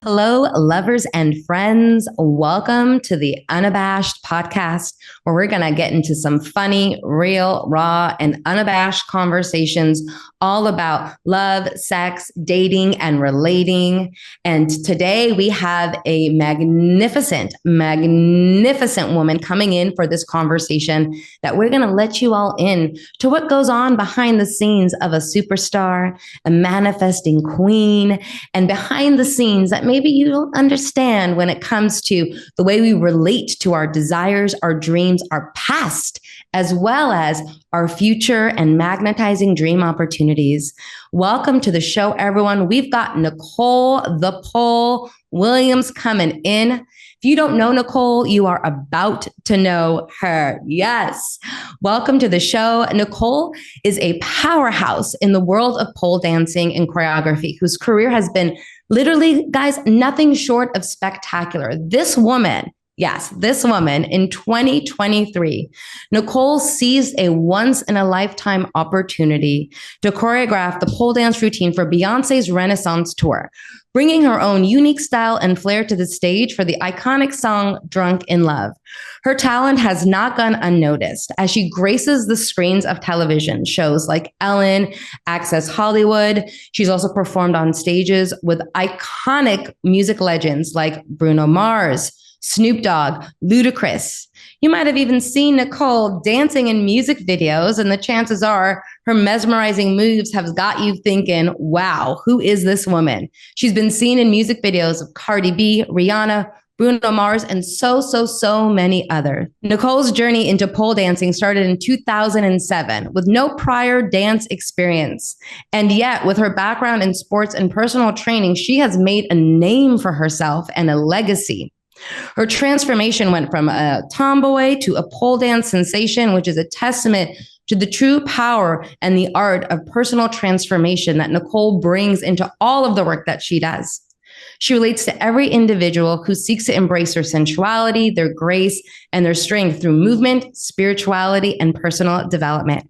Hello, lovers and friends. Welcome to the Unabashed podcast, where we're going to get into some funny, real, raw, and unabashed conversations all about love, sex, dating, and relating. And today we have a magnificent woman coming in for this conversation that we're going to let you all in to what goes on behind the scenes of a superstar, a manifesting queen, and behind the scenes that maybe you don't understand when it comes to the way we relate to our desires, our dreams, our past, as well as our future and magnetizing dream opportunities. Welcome to the show, everyone. We've got Nicole "ThePole" Williams coming in. If you don't know Nicole, you are about to know her. Yes. Welcome to the show. Nicole is a powerhouse in the world of pole dancing and choreography, whose career has been literally, guys, nothing short of spectacular. This woman in 2023, Nicole seized a once-in-a-lifetime opportunity to choreograph the pole dance routine for Beyonce's Renaissance tour, bringing her own unique style and flair to the stage for the iconic song Drunk in Love. Her talent has not gone unnoticed as she graces the screens of television shows like Ellen, Access Hollywood. She's also performed on stages with iconic music legends like Bruno Mars, Snoop Dogg, Ludacris. You might have even seen Nicole dancing in music videos, and the chances are her mesmerizing moves have got you thinking, wow, who is this woman? She's been seen in music videos of Cardi B, Rihanna, Bruno Mars, and so many others. Nicole's journey into pole dancing started in 2007 with no prior dance experience. And yet, with her background in sports and personal training, she has made a name for herself and a legacy. Her transformation went from a tomboy to a pole dance sensation, which is a testament to the true power and the art of personal transformation that Nicole brings into all of the work that she does. She relates to every individual who seeks to embrace their sensuality, their grace, and their strength through movement, spirituality, and personal development.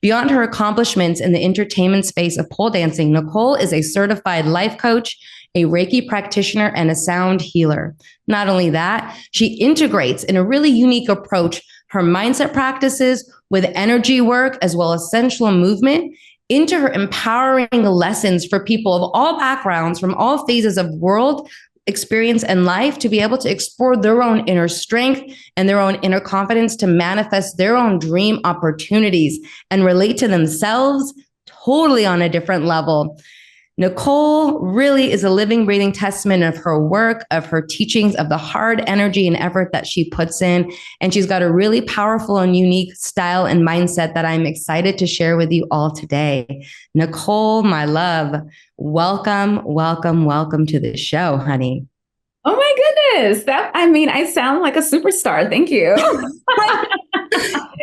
Beyond her accomplishments in the entertainment space of pole dancing, Nicole is a certified life coach, a Reiki practitioner, and a sound healer. Not only that, she integrates in a really unique approach her mindset practices with energy work as well as sensual movement into her empowering lessons for people of all backgrounds from all phases of world experience and life to be able to explore their own inner strength and their own inner confidence to manifest their own dream opportunities and relate to themselves totally on a different level. Nicole really is a living, breathing testament of her work, of her teachings, of the hard energy and effort that she puts in. And she's got a really powerful and unique style and mindset that I'm excited to share with you all today. Nicole, my love, welcome to the show, honey. Oh my goodness. I sound like a superstar. Thank you.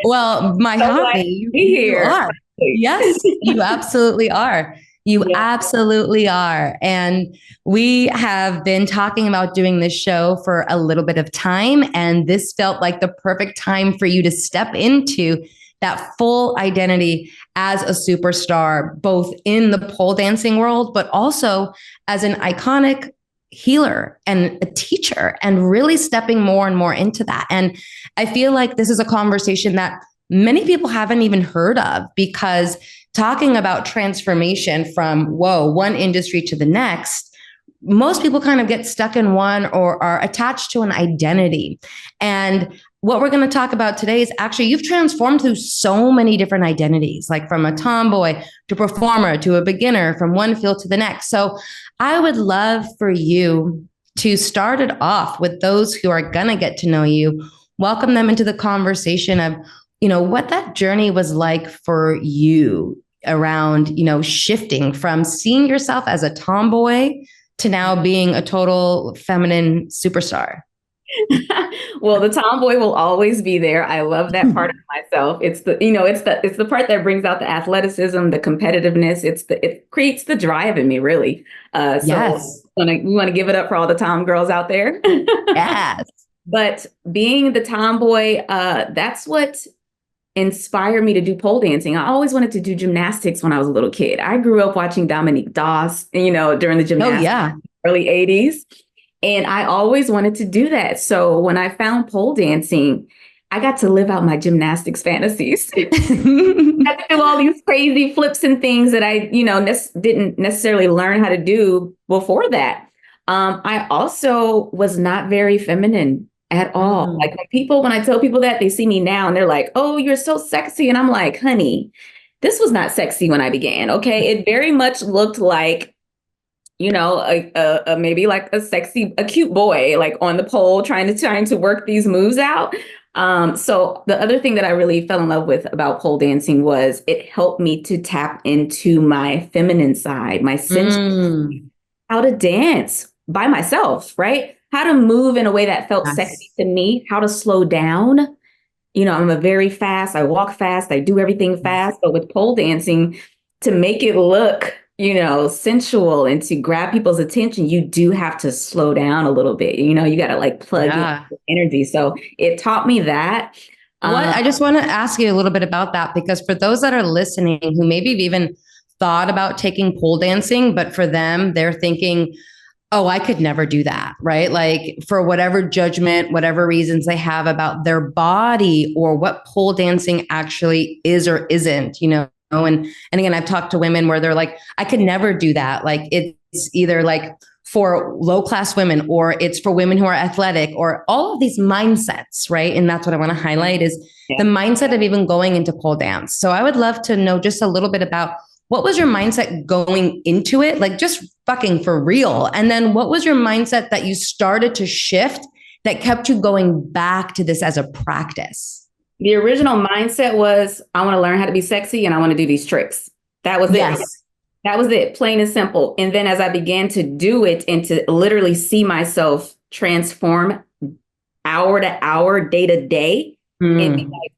Well, my hobby, you are. Yes, you absolutely are. You absolutely are. And we have been talking about doing this show for a little bit of time. And this felt like the perfect time for you to step into that full identity as a superstar, both in the pole dancing world, but also as an iconic healer and a teacher, and really stepping more and more into that. And I feel like this is a conversation that many people haven't even heard of, because talking about transformation from, one industry to the next, most people kind of get stuck in one or are attached to an identity. And what we're going to talk about today is actually you've transformed through so many different identities, like from a tomboy to performer to a beginner, from one field to the next. So I would love for you to start it off with those who are going to get to know you, welcome them into the conversation of, what that journey was like for you around, shifting from seeing yourself as a tomboy to now being a total feminine superstar. Well, the tomboy will always be there. I love that part of myself. It's the part that brings out the athleticism, the competitiveness. It creates the drive in me, really. Yes. We want to give it up for all the tom girls out there. Yes. But being the tomboy, that's what inspired me to do pole dancing. I always wanted to do gymnastics when I was a little kid. I grew up watching Dominique Doss, during the gymnastics. Oh, yeah. early 80s. And I always wanted to do that. So when I found pole dancing, I got to live out my gymnastics fantasies. I had to do all these crazy flips and things that I, didn't necessarily learn how to do before that. I also was not very feminine at all. Like when I tell people that, they see me now and they're like, "Oh, you're so sexy." And I'm like, "Honey, this was not sexy when I began." Okay. It very much looked like, maybe like a cute boy, like on the pole trying to work these moves out. So the other thing that I really fell in love with about pole dancing was it helped me to tap into my feminine side, my sensual, how to dance by myself, right? How to move in a way that felt sexy to me, how to slow down. I'm I walk fast, I do everything fast, but with pole dancing, to make it look, sensual and to grab people's attention, you do have to slow down a little bit. You got to like plug in energy. So it taught me that. I just want to ask you a little bit about that, because for those that are listening who maybe have even thought about taking pole dancing, but for them, they're thinking, oh, I could never do that, right? Like for whatever judgment, whatever reasons they have about their body or what pole dancing actually is or isn't, and again, I've talked to women where they're like, I could never do that. Like it's either like for low class women or it's for women who are athletic or all of these mindsets, right? And that's what I want to highlight is the mindset of even going into pole dance. So I would love to know just a little bit about what was your mindset going into it? Like just fucking for real. And then what was your mindset that you started to shift that kept you going back to this as a practice? The original mindset was, I want to learn how to be sexy and I want to do these tricks. That was it. That was it, plain and simple. And then as I began to do it and to literally see myself transform hour to hour, day to day, and be like,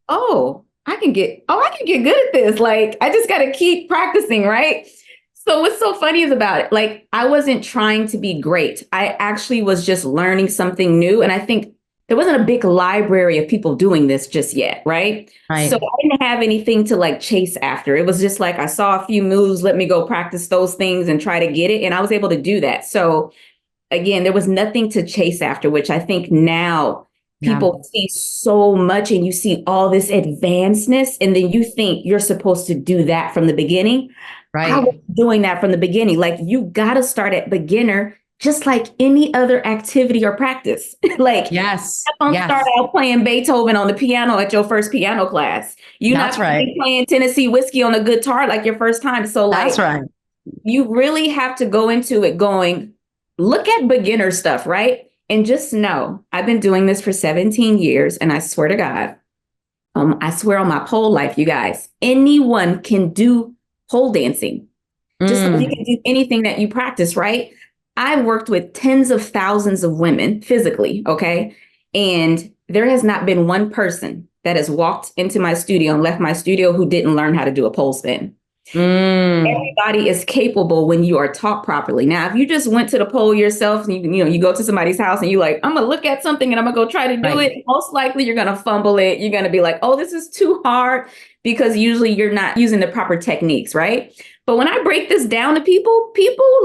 I can get good at this. Like, I just got to keep practicing, right? So what's so funny is about it, like, I wasn't trying to be great. I actually was just learning something new. And I think there wasn't a big library of people doing this just yet, right? So I didn't have anything to like chase after. It was just like, I saw a few moves, let me go practice those things and try to get it. And I was able to do that. So again, there was nothing to chase after, which I think now people see so much and you see all this advancedness and then you think you're supposed to do that from the beginning. Right. I was doing that from the beginning. Like you got to start at beginner, just like any other activity or practice. Like, don't start out playing Beethoven on the piano at your first piano class. You're not playing Tennessee whiskey on a guitar like your first time. So like, you really have to go into it going, look at beginner stuff, right? And just know, I've been doing this for 17 years, and I swear to God, I swear on my pole life, you guys, anyone can do pole dancing. Just like you can do anything that you practice, right? I've worked with tens of thousands of women physically, okay? And there has not been one person that has walked into my studio and left my studio who didn't learn how to do a pole spin. Everybody is capable when you are taught properly. Now, if you just went to the pole yourself and you go to somebody's house and you like, I'm gonna look at something and I'm gonna go try to do it, most likely you're gonna fumble it. You're gonna be like, oh, this is too hard, because usually you're not using the proper techniques, right? But when I break this down to people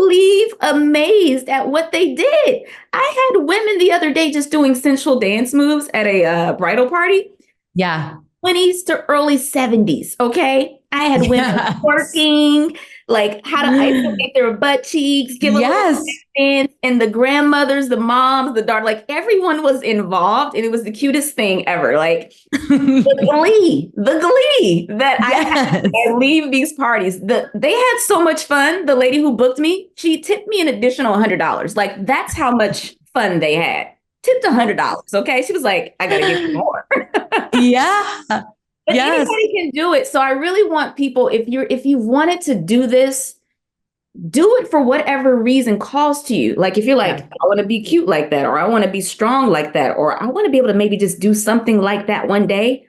leave amazed at what they did. I had women the other day just doing sensual dance moves at a bridal party. 20s to early 70s, okay? I had women working, like how to isolate their butt cheeks, give a little dance, and the grandmothers, the moms, the daughter, like everyone was involved, and it was the cutest thing ever. Like the glee that I had at leave these parties. They had so much fun. The lady who booked me, she tipped me an additional $100. Like that's how much fun they had. Tipped $100. Okay, she was like, I gotta give you more. But anybody can do it. So I really want people, if you wanted to do this, do it for whatever reason calls to you. Like if you're like, I want to be cute like that, or I want to be strong like that, or I want to be able to maybe just do something like that one day,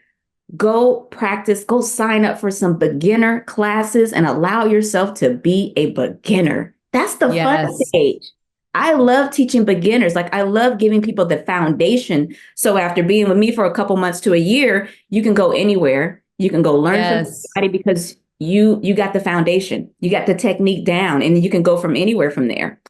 go practice, go sign up for some beginner classes and allow yourself to be a beginner. That's the fun stage. I love teaching beginners. Like I love giving people the foundation. So after being with me for a couple months to a year, you can go anywhere. You can go learn from somebody because you got the foundation. You got the technique down, and you can go from anywhere from there.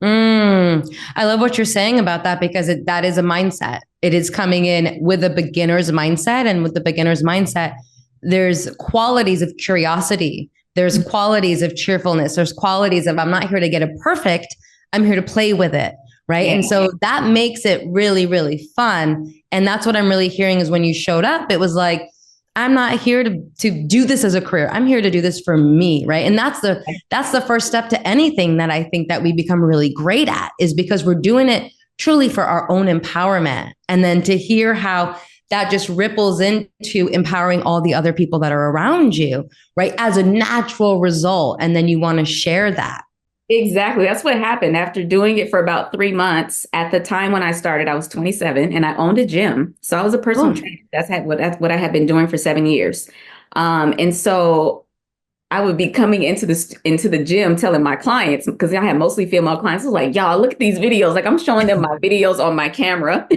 I love what you're saying about that because that is a mindset. It is coming in with a beginner's mindset. And with the beginner's mindset, there's qualities of curiosity. There's qualities of cheerfulness. There's qualities of, I'm not here to get it perfect. I'm here to play with it. Right. Yeah. And so that makes it really, really fun. And that's what I'm really hearing is when you showed up, it was like, I'm not here to do this as a career. I'm here to do this for me. Right. And that's the first step to anything that I think that we become really great at, is because we're doing it truly for our own empowerment. And then to hear how that just ripples into empowering all the other people that are around you, right, as a natural result. And then you want to share that. Exactly. That's what happened after doing it for about 3 months. At the time when I started, I was 27 and I owned a gym. So I was a personal trainer. That's what I had been doing for 7 years. And so I would be coming into the gym telling my clients, because I had mostly female clients, I was like, y'all, look at these videos. Like, I'm showing them my videos on my camera.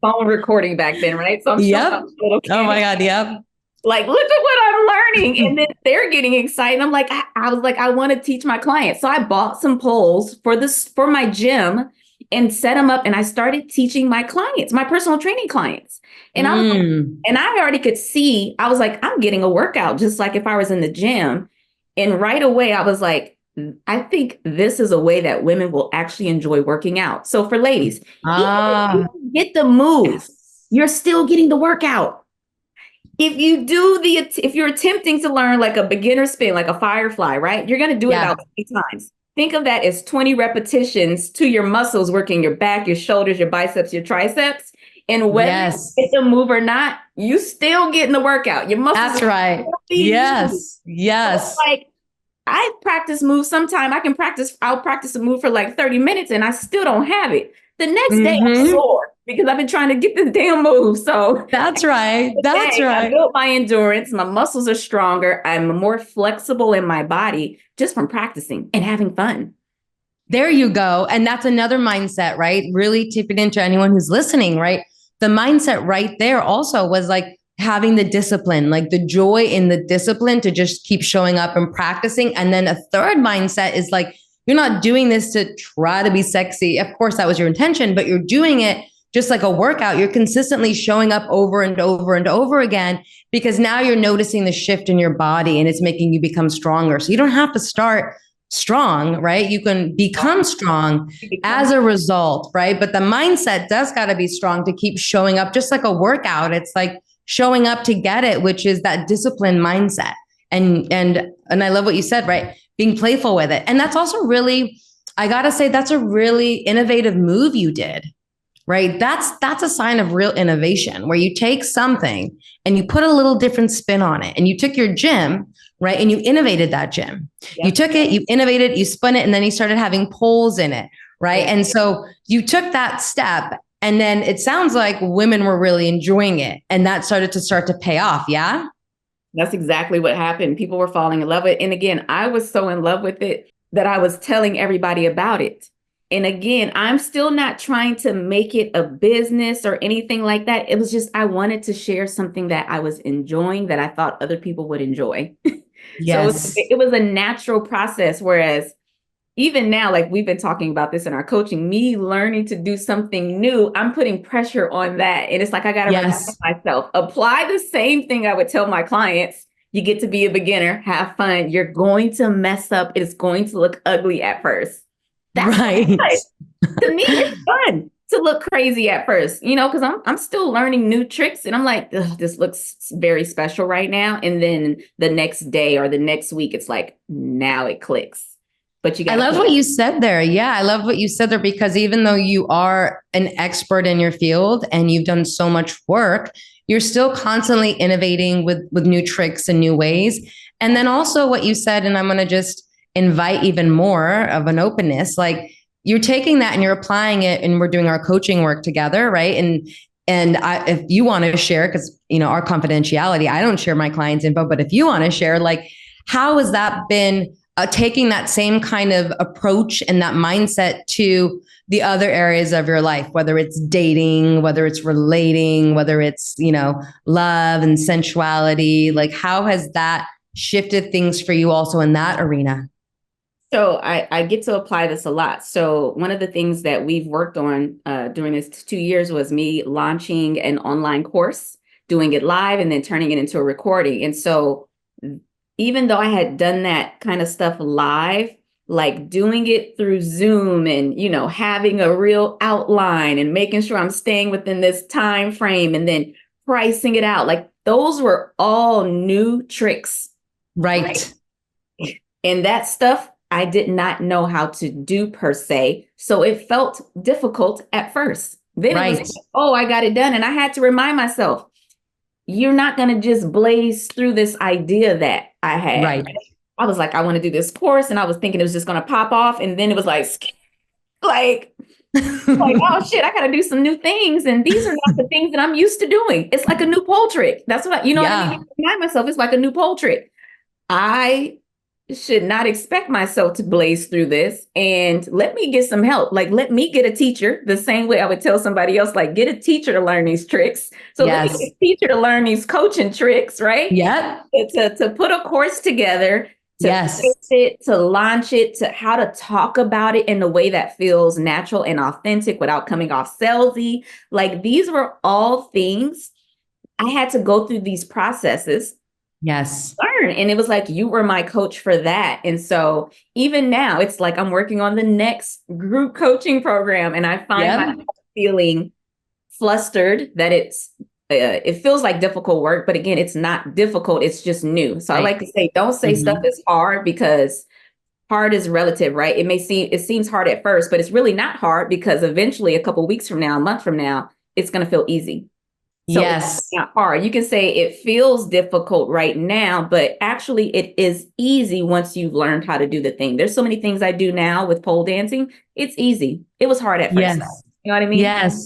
Phone recording back then, right? So I'm showing oh my God, yep. Like, look at what I'm learning. And then they're getting excited. I'm like, I was like, I want to teach my clients. So I bought some poles for my gym and set them up. And I started teaching my clients, my personal training clients. And I was like, and I already could see, I was like, I'm getting a workout just like if I was in the gym. And right away, I was like, I think this is a way that women will actually enjoy working out. So for ladies, even if you get the move, you're still getting the workout. If you're attempting to learn like a beginner spin, like a firefly, right? You're going to do it about 20 times. Think of that as 20 repetitions to your muscles working your back, your shoulders, your biceps, your triceps. And whether you get the move or not, you still getting the workout. Your muscles. That's right. Yes. Yes. So like, I practice moves sometime. I'll practice a move for like 30 minutes and I still don't have it. The next day I'm sore because I've been trying to get the damn move. So that's right. That's right. I built my endurance. My muscles are stronger. I'm more flexible in my body just from practicing and having fun. There you go. And that's another mindset, right? Really tip it into anyone who's listening, right? The mindset right there also was like having the discipline, like the joy in the discipline to just keep showing up and practicing. And then a third mindset is like, you're not doing this to try to be sexy. Of course, that was your intention, but you're doing it just like a workout. You're consistently showing up over and over and over again because now you're noticing the shift in your body and it's making you become stronger. So you don't have to start strong, right? You can become strong as a result, right? But the mindset does got to be strong to keep showing up, just like a workout. It's like showing up to get it, which is that disciplined mindset. And I love what you said, right? Being playful with it. And that's also really, I got to say, that's a really innovative move you did, right? That's a sign of real innovation where you take something and you put a little different spin on it. And you took your gym, right? And you innovated that gym. Yep. You took it, you innovated, you spun it, and then you started having poles in it, right? Yep. And so you took that step and then it sounds like women were really enjoying it and that started to pay off. Yeah. That's exactly what happened. People were falling in love with it. And again, I was so in love with it that I was telling everybody about it. And again, I'm still not trying to make it a business or anything like that. It was just, I wanted to share something that I was enjoying that I thought other people would enjoy. Yes. So it was a natural process. Whereas even now, like we've been talking about this in our coaching, me learning to do something new, I'm putting pressure on that. And it's like, I got to remind myself, apply the same thing I would tell my clients. You get to be a beginner, have fun. You're going to mess up. It's going to look ugly at first. That's right. To me, it's fun to look crazy at first, because I'm still learning new tricks. And I'm like, this looks very special right now. And then the next day or the next week, it's like, now it clicks. But I love what you said there. Yeah, I love what you said there because even though you are an expert in your field and you've done so much work, you're still constantly innovating with new tricks and new ways. And then also what you said, and I'm going to just invite even more of an openness, like you're taking that and you're applying it and we're doing our coaching work together, right? And if you want to share, because, our confidentiality, I don't share my clients' info, but if you want to share, like, how has that been taking that same kind of approach and that mindset to the other areas of your life, whether it's dating, whether it's relating, whether it's, love and sensuality, like how has that shifted things for you also in that arena? So I get to apply this a lot. So one of the things that we've worked on during this 2 years was me launching an online course, doing it live and then turning it into a recording. And so even though I had done that kind of stuff live, like doing it through Zoom and, having a real outline and making sure I'm staying within this time frame and then pricing it out, like those were all new tricks. Right. And that stuff I did not know how to do per se. So it felt difficult at first. Then it was, oh, I got it done. And I had to remind myself, you're not going to just blaze through this idea that I had. Right. I was like, I want to do this course. And I was thinking it was just going to pop off. And then it was like, oh shit, I got to do some new things. And these are not the things that I'm used to doing. It's like a new pole trick. That's what, what I mean? I remind myself, it's like a new pole trick. I should not expect myself to blaze through this, and let me get some help. Like, let me get a teacher the same way I would tell somebody else, like, get a teacher to learn these tricks. So let me get a teacher to learn these coaching tricks, right? Yeah. To put a course together, to fix it, to launch it, to how to talk about it in a way that feels natural and authentic without coming off salesy. Like, these were all things I had to go through these processes. Yes. Learn. And it was like, you were my coach for that. And so even now it's like, I'm working on the next group coaching program. And I find myself feeling flustered that it feels like difficult work, but again, it's not difficult. It's just new. So I like to say, don't say stuff is hard, because hard is relative, right? It seems hard at first, but it's really not hard, because eventually a couple of weeks from now, a month from now, it's going to feel easy. So it's not hard. You can say it feels difficult right now, but actually it is easy once you've learned how to do the thing. There's so many things I do now with pole dancing. It's easy. It was hard at first. You know what I mean? Yes.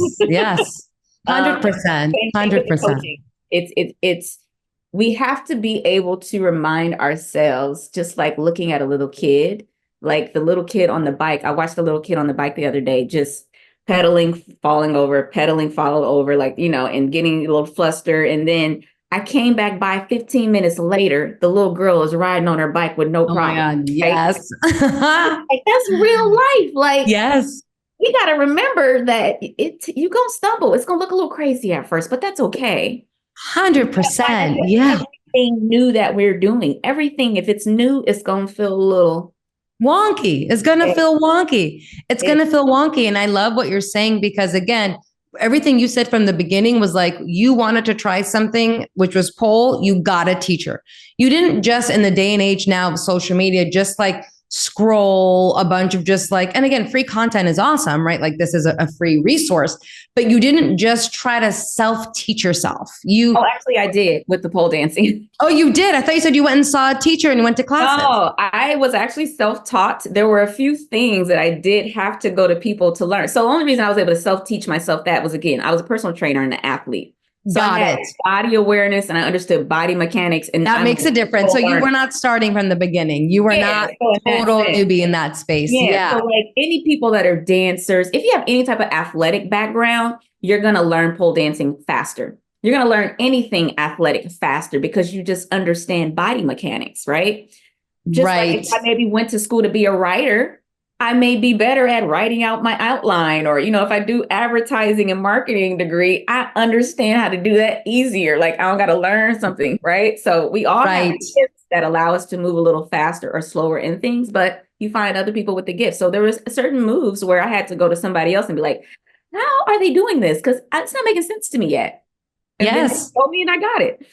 100%. 100%. It's we have to be able to remind ourselves, just like looking at a little kid, like the little kid on the bike. I watched the little kid on the bike the other day, just pedaling, falling over, like, and getting a little flustered. And then I came back by 15 minutes later, the little girl is riding on her bike with no problem. Oh my God, yes. Like, that's real life. Like, yes. We got to remember that you're going to stumble. It's going to look a little crazy at first, but that's okay. 100%. Yeah. Everything new that we're doing, everything, if it's new, it's going to feel a little wonky. It's going to feel wonky. It's going to feel wonky. And I love what you're saying, because again, everything you said from the beginning was like, you wanted to try something, which was pole. You got a teacher. You didn't just, in the day and age now of social media, just like scroll a bunch of just like, and again, free content is awesome, right? Like, this is a free resource, but you didn't just try to self-teach yourself. Oh, actually I did with the pole dancing. Oh, you did? I thought you said you went and saw a teacher and went to classes. Oh, I was actually self-taught. There were a few things that I did have to go to people to learn. So the only reason I was able to self-teach myself that was, again, I was a personal trainer and an athlete. So Got I had body awareness, and I understood body mechanics. And that makes a difference. So you were not starting from the beginning. You were not total newbie in that space. Yeah. So like any people that are dancers, if you have any type of athletic background, you're going to learn pole dancing faster. You're going to learn anything athletic faster, because you just understand body mechanics, right? Just like if I maybe went to school to be a writer, I may be better at writing out my outline, or, if I do advertising and marketing degree, I understand how to do that easier. Like, I don't got to learn something, right? So we all have gifts that allow us to move a little faster or slower in things, but you find other people with the gift. So there was certain moves where I had to go to somebody else and be like, how are they doing this? Because it's not making sense to me yet. And then they told me and I got it.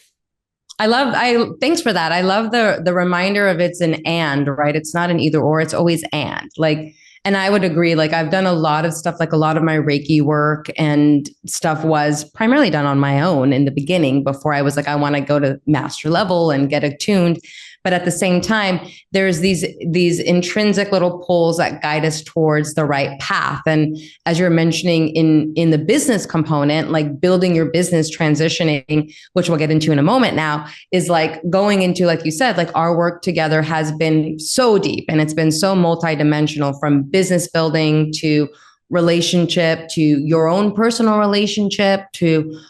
Thanks for that. I love the reminder of it's an and, right? It's not an either or, it's always and. Like, and I would agree, like, I've done a lot of stuff, like a lot of my Reiki work and stuff was primarily done on my own in the beginning, before I was like, I want to go to master level and get attuned. But at the same time, there's these intrinsic little pulls that guide us towards the right path. And as you're mentioning in the business component, like building your business, transitioning, which we'll get into in a moment now, is like going into, like you said, like our work together has been so deep and it's been so multidimensional, from business building to relationship to your own personal relationship to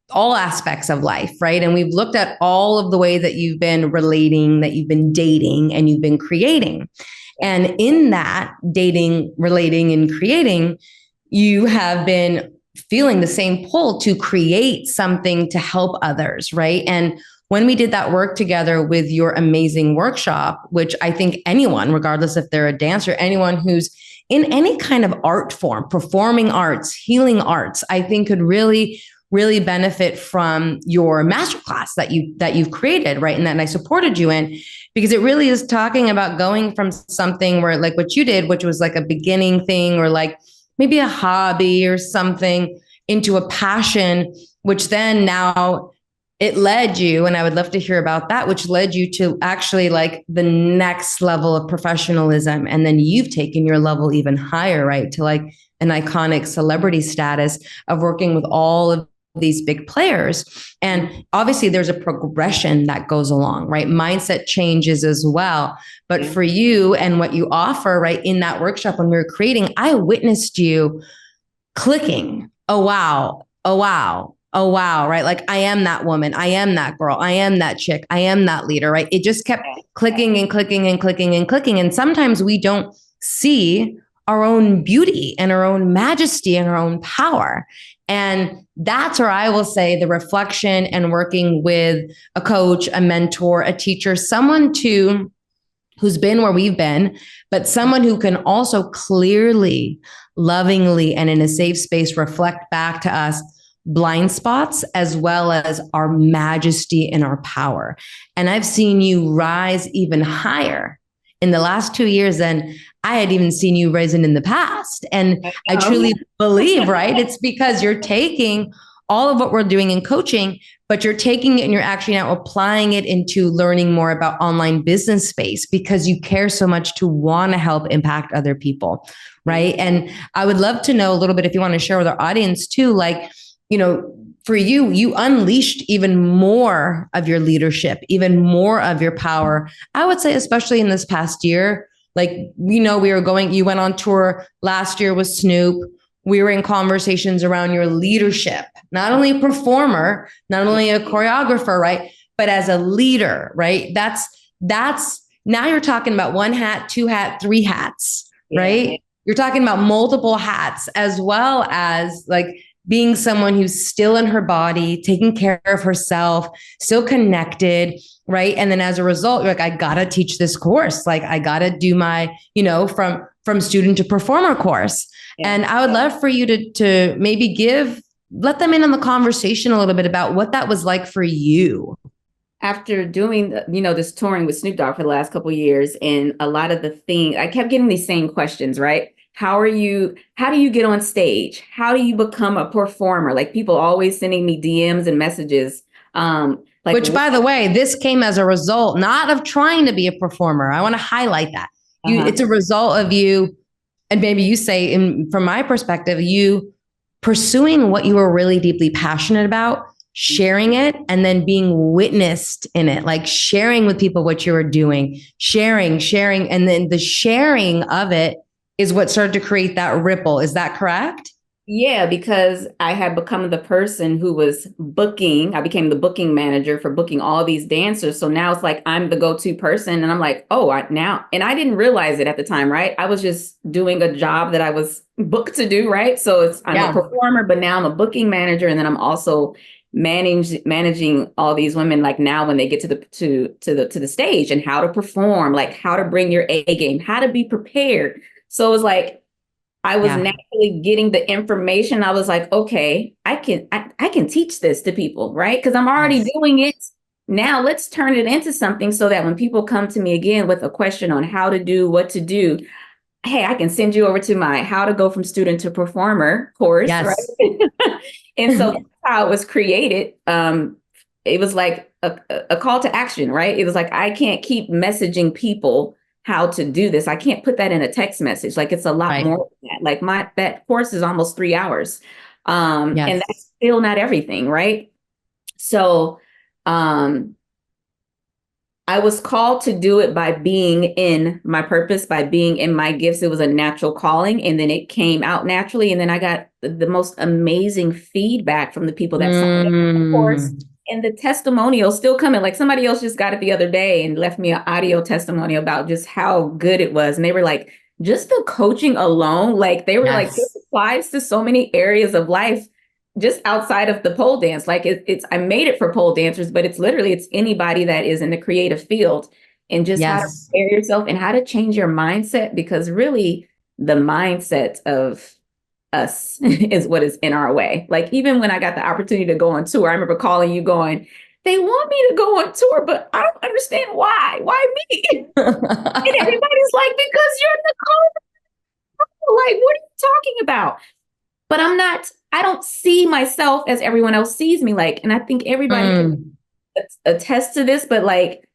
all aspects of life, right? And we've looked at all of the way that you've been relating, that you've been dating, and you've been creating. And in that dating, relating, and creating, you have been feeling the same pull to create something to help others, right? And when we did that work together with your amazing workshop, which I think anyone, regardless if they're a dancer, anyone who's in any kind of art form, performing arts, healing arts, I think could really benefit from your masterclass that you've created, right? And I supported you in, because it really is talking about going from something where, like what you did, which was like a beginning thing or like maybe a hobby or something, into a passion, which then now it led you, and I would love to hear about that, which led you to actually like the next level of professionalism. And then you've taken your level even higher, right? To like an iconic celebrity status of working with all of these big players. And obviously there's a progression that goes along, right? Mindset changes as well. But for you and what you offer, right, in that workshop when we were creating, I witnessed you clicking. Oh, wow. Oh, wow. Oh, wow. Right. Like, I am that woman. I am that girl. I am that chick. I am that leader. Right. It just kept clicking and clicking and clicking and clicking. And sometimes we don't see our own beauty and our own majesty and our own power. And that's where I will say the reflection and working with a coach, a mentor, a teacher, someone who's been where we've been, but someone who can also clearly, lovingly, and in a safe space reflect back to us blind spots as well as our majesty and our power. And I've seen you rise even higher in the last 2 years than I had even seen you risen in the past. And I truly believe, right? It's because you're taking all of what we're doing in coaching, but you're taking it and you're actually now applying it into learning more about online business space because you care so much to want to help impact other people, right? And I would love to know a little bit, if you want to share with our audience too, like, you know, for you, you unleashed even more of your leadership, even more of your power. I would say, especially in this past year, like, you know, you went on tour last year with Snoop. We were in conversations around your leadership, not only a performer, not only a choreographer, right? But as a leader, right? That's now you're talking about one hat, two hat, three hats, right? Yeah. You're talking about multiple hats, as well as like being someone who's still in her body, taking care of herself, still connected, right? And then as a result, you're like, I gotta teach this course. Like, I gotta do my, you know, from student to performer course. Yeah. And I would love for you to maybe let them in on the conversation a little bit about what that was like for you. After doing, this touring with Snoop Dogg for the last couple of years, and a lot of the things, I kept getting these same questions, right? How do you get on stage? How do you become a performer? Like, people always sending me DMs and messages. Which, by the way, this came as a result, not of trying to be a performer. I want to highlight that. It's a result of you, and maybe you say, from my perspective, you pursuing what you were really deeply passionate about, sharing it, and then being witnessed in it, like sharing with people what you were doing, sharing. And then the sharing of it is what started to create that ripple. Is that correct? Yeah, because I had become the person who was booking. I became the booking manager for booking all these dancers. So now it's like I'm the go-to person. And I'm like, and I didn't realize it at the time, right? I was just doing a job that I was booked to do, right? So I'm a performer, but now I'm a booking manager. And then I'm also managing all these women, like now when they get to the stage, and how to perform, like how to bring your A game, how to be prepared. So it was like, I was naturally getting the information. I was like, okay, I can teach this to people, right? Because I'm already doing it. Now let's turn it into something so that when people come to me again with a question on how to do, what to do, hey, I can send you over to my How to Go from Student to Performer course, right? And so that's how it was created. It was like a call to action, right? It was like, I can't keep messaging people how to do this. I can't put that in a text message. Like, it's a lot more than that. Like that course is almost 3 hours. And that's still not everything, right? So I was called to do it by being in my purpose, by being in my gifts. It was a natural calling, and then it came out naturally. And then I got the most amazing feedback from the people that signed up for the course. And the testimonials still coming. Like somebody else just got it the other day and left me an audio testimonial about just how good it was. And they were like, just the coaching alone, like they were like, this applies to so many areas of life just outside of the pole dance. Like it's, I made it for pole dancers, but it's literally, it's anybody that is in the creative field, and just how to prepare yourself and how to change your mindset, because really the mindset of us is what is in our way. Like even when I got the opportunity to go on tour, I remember calling you going, they want me to go on tour, but I don't understand why. Why me? And everybody's like, because you're Nicole. Like, what are you talking about? But I don't see myself as everyone else sees me. Like, and I think everybody can attest to this, but like,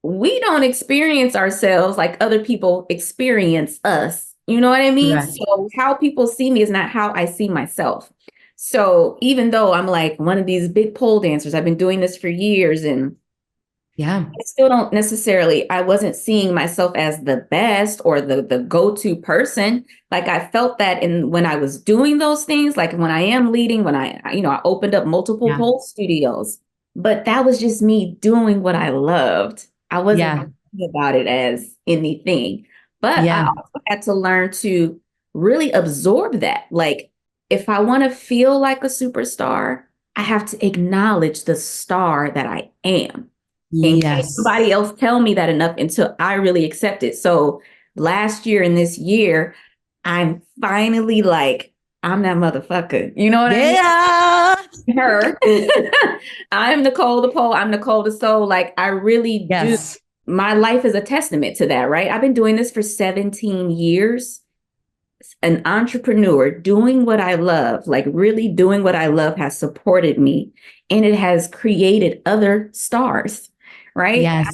we don't experience ourselves like other people experience us. You know what I mean? Right. So how people see me is not how I see myself. So even though I'm like one of these big pole dancers, I've been doing this for years, and I still don't necessarily, I wasn't seeing myself as the best or the go-to person. Like I felt that when I was doing those things, like when I am leading, when I opened up multiple pole studios, but that was just me doing what I loved. I wasn't thinking about it as anything, but I also had to learn to really absorb that. Like if I want to feel like a superstar, I have to acknowledge the star that I am. And can't somebody else tell me that enough until I really accept it. So last year and this year, I'm finally like, I'm that motherfucker. You know what I mean? Her. I'm Nicole the Pole. I'm Nicole the Soul. Like I really do. My life is a testament to that, right? I've been doing this for 17 years. An entrepreneur doing what I love, like really doing what I love, has supported me, and it has created other stars, right?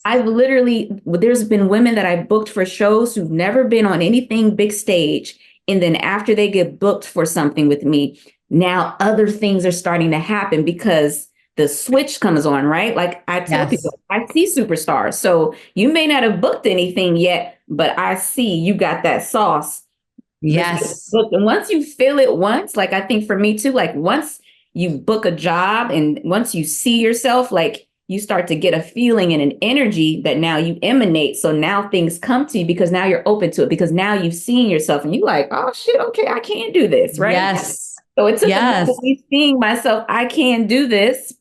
I've literally, there's been women that I've booked for shows who've never been on anything big stage. And then after they get booked for something with me, now other things are starting to happen because the switch comes on, right? Like I tell people, I see superstars. So you may not have booked anything yet, but I see you got that sauce. But once you feel it once, like I think for me too, like once you book a job and once you see yourself, like you start to get a feeling and an energy that now you emanate. So now things come to you because now you're open to it, because now you've seen yourself and you're like, oh shit, okay, I can do this, right? So it took me seeing myself, I can do this,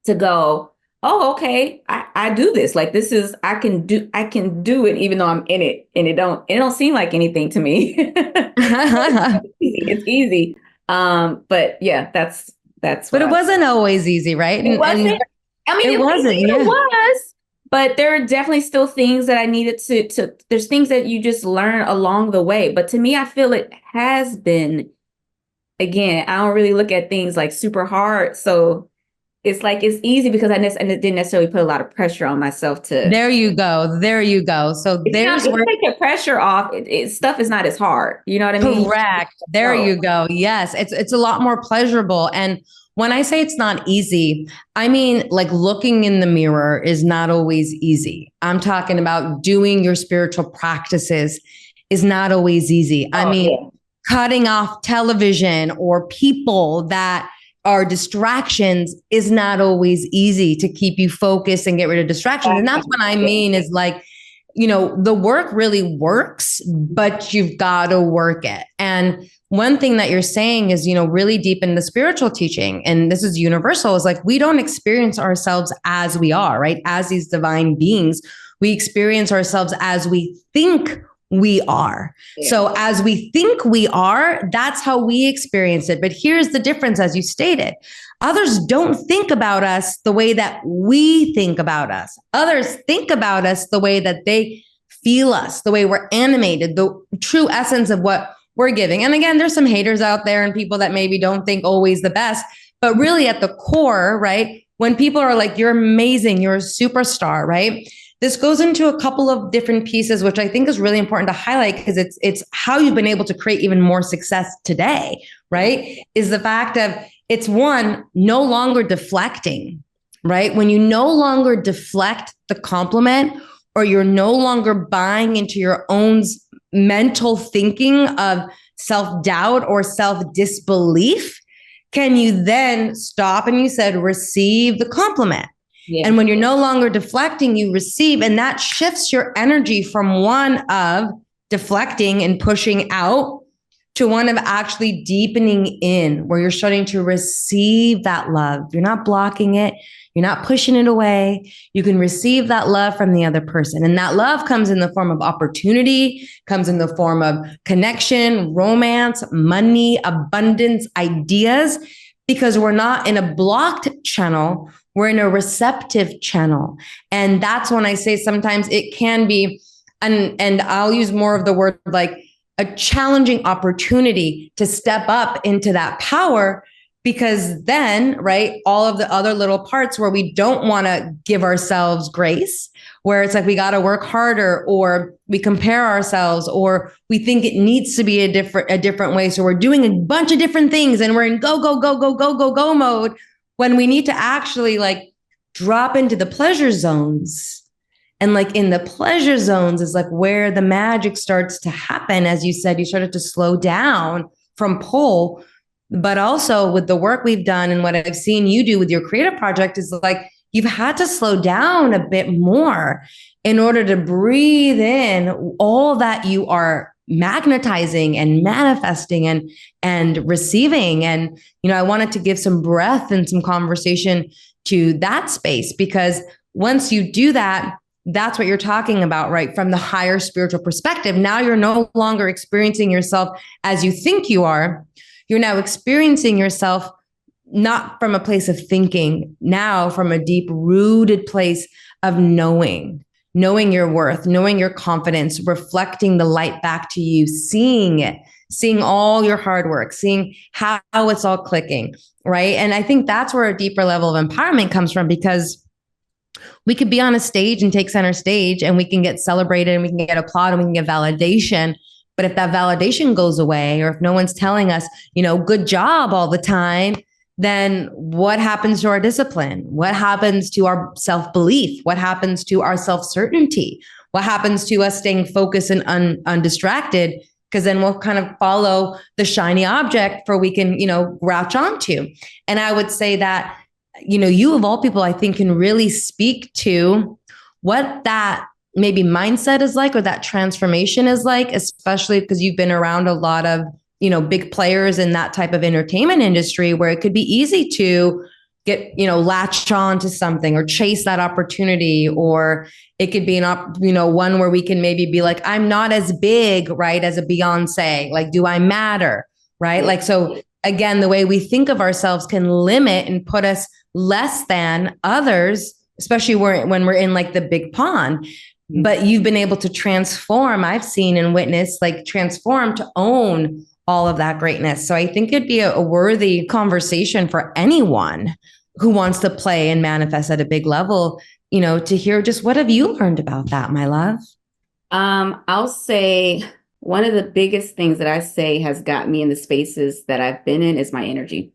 to go, oh, okay, I do this. Like this is, I can do it even though I'm in it, and it don't seem like anything to me. It's easy. But yeah, that's but it wasn't always easy, right? It wasn't. I mean, it was, but there are definitely still things that I needed to, there's things that you just learn along the way. But to me, I feel it has been, again, I don't really look at things like super hard. So it's like, it's easy because I didn't necessarily put a lot of pressure on myself to. There you go. So there's where take the pressure off. Stuff is not as hard. You know what I mean? Correct. There you go. Yes. It's a lot more pleasurable. And when I say it's not easy, I mean, like looking in the mirror is not always easy. I'm talking about doing your spiritual practices is not always easy. Cutting off television or people that are distractions is not always easy to keep you focused and get rid of distractions. And that's what I mean is like, the work really works, but you've got to work it. And one thing that you're saying is, really deep in the spiritual teaching, and this is universal, is like, we don't experience ourselves as we are, right? As these divine beings, we experience ourselves as we think we are. So as we think we are, that's how we experience it. But here's the difference, as you stated. Others don't think about us the way that we think about us. Others think about us the way that they feel us, the way we're animated, the true essence of what we're giving. And again, there's some haters out there and people that maybe don't think always the best, but really at the core, right? When people are like, you're amazing, you're a superstar, right? This goes into a couple of different pieces, which I think is really important to highlight because it's how you've been able to create even more success today, right? Is the fact of it's one, no longer deflecting, right? When you no longer deflect the compliment or you're no longer buying into your own mental thinking of self-doubt or self-disbelief, can you then stop, and you said receive the compliment. Yeah. And when you're no longer deflecting, you receive, and that shifts your energy from one of deflecting and pushing out to one of actually deepening in, where you're starting to receive that love. You're not blocking it. You're not pushing it away. You can receive that love from the other person. And that love comes in the form of opportunity, comes in the form of connection, romance, money, abundance, ideas, because we're not in a blocked channel. We're in a receptive channel. And that's when I say sometimes it can be, and I'll use more of the word like a challenging opportunity to step up into that power, because then, right, all of the other little parts where we don't want to give ourselves grace, where it's like we got to work harder, or we compare ourselves, or we think it needs to be a different way. So we're doing a bunch of different things and we're in go mode, when we need to actually like drop into the pleasure zones. And like in the pleasure zones is like where the magic starts to happen. As you said, you started to slow down from pole, but also with the work we've done and what I've seen you do with your creative project is like, you've had to slow down a bit more in order to breathe in all that you are magnetizing and manifesting and receiving. And, I wanted to give some breath and some conversation to that space, because once you do that, that's what you're talking about, right? From the higher spiritual perspective. Now you're no longer experiencing yourself as you think you are. You're now experiencing yourself not from a place of thinking, now from a deep rooted place of knowing your worth, knowing your confidence, reflecting the light back to you, seeing it, seeing all your hard work, seeing how it's all clicking, right? And I think that's where a deeper level of empowerment comes from, because we could be on a stage and take center stage and we can get celebrated and we can get applauded and we can get validation. But if that validation goes away, or if no one's telling us, good job all the time, then what happens to our discipline? What happens to our self-belief? What happens to our self-certainty? What happens to us staying focused and undistracted? Because then we'll kind of follow the shiny object for we can, grouch onto. And I would say that, you of all people, I think, can really speak to what that maybe mindset is like, or that transformation is like, especially because you've been around a lot of, big players in that type of entertainment industry, where it could be easy to get, latch on to something or chase that opportunity, or it could be one where we can maybe be like, I'm not as big, right, as a Beyonce. Like, do I matter? Right. Like, so again, the way we think of ourselves can limit and put us less than others, especially when we're in like the big pond. But you've been able to transform, I've seen and witnessed, like transform to own all of that greatness. So I think it'd be a worthy conversation for anyone who wants to play and manifest at a big level, to hear just what have you learned about that, my love? I'll say one of the biggest things that I say has got me in the spaces that I've been in is my energy.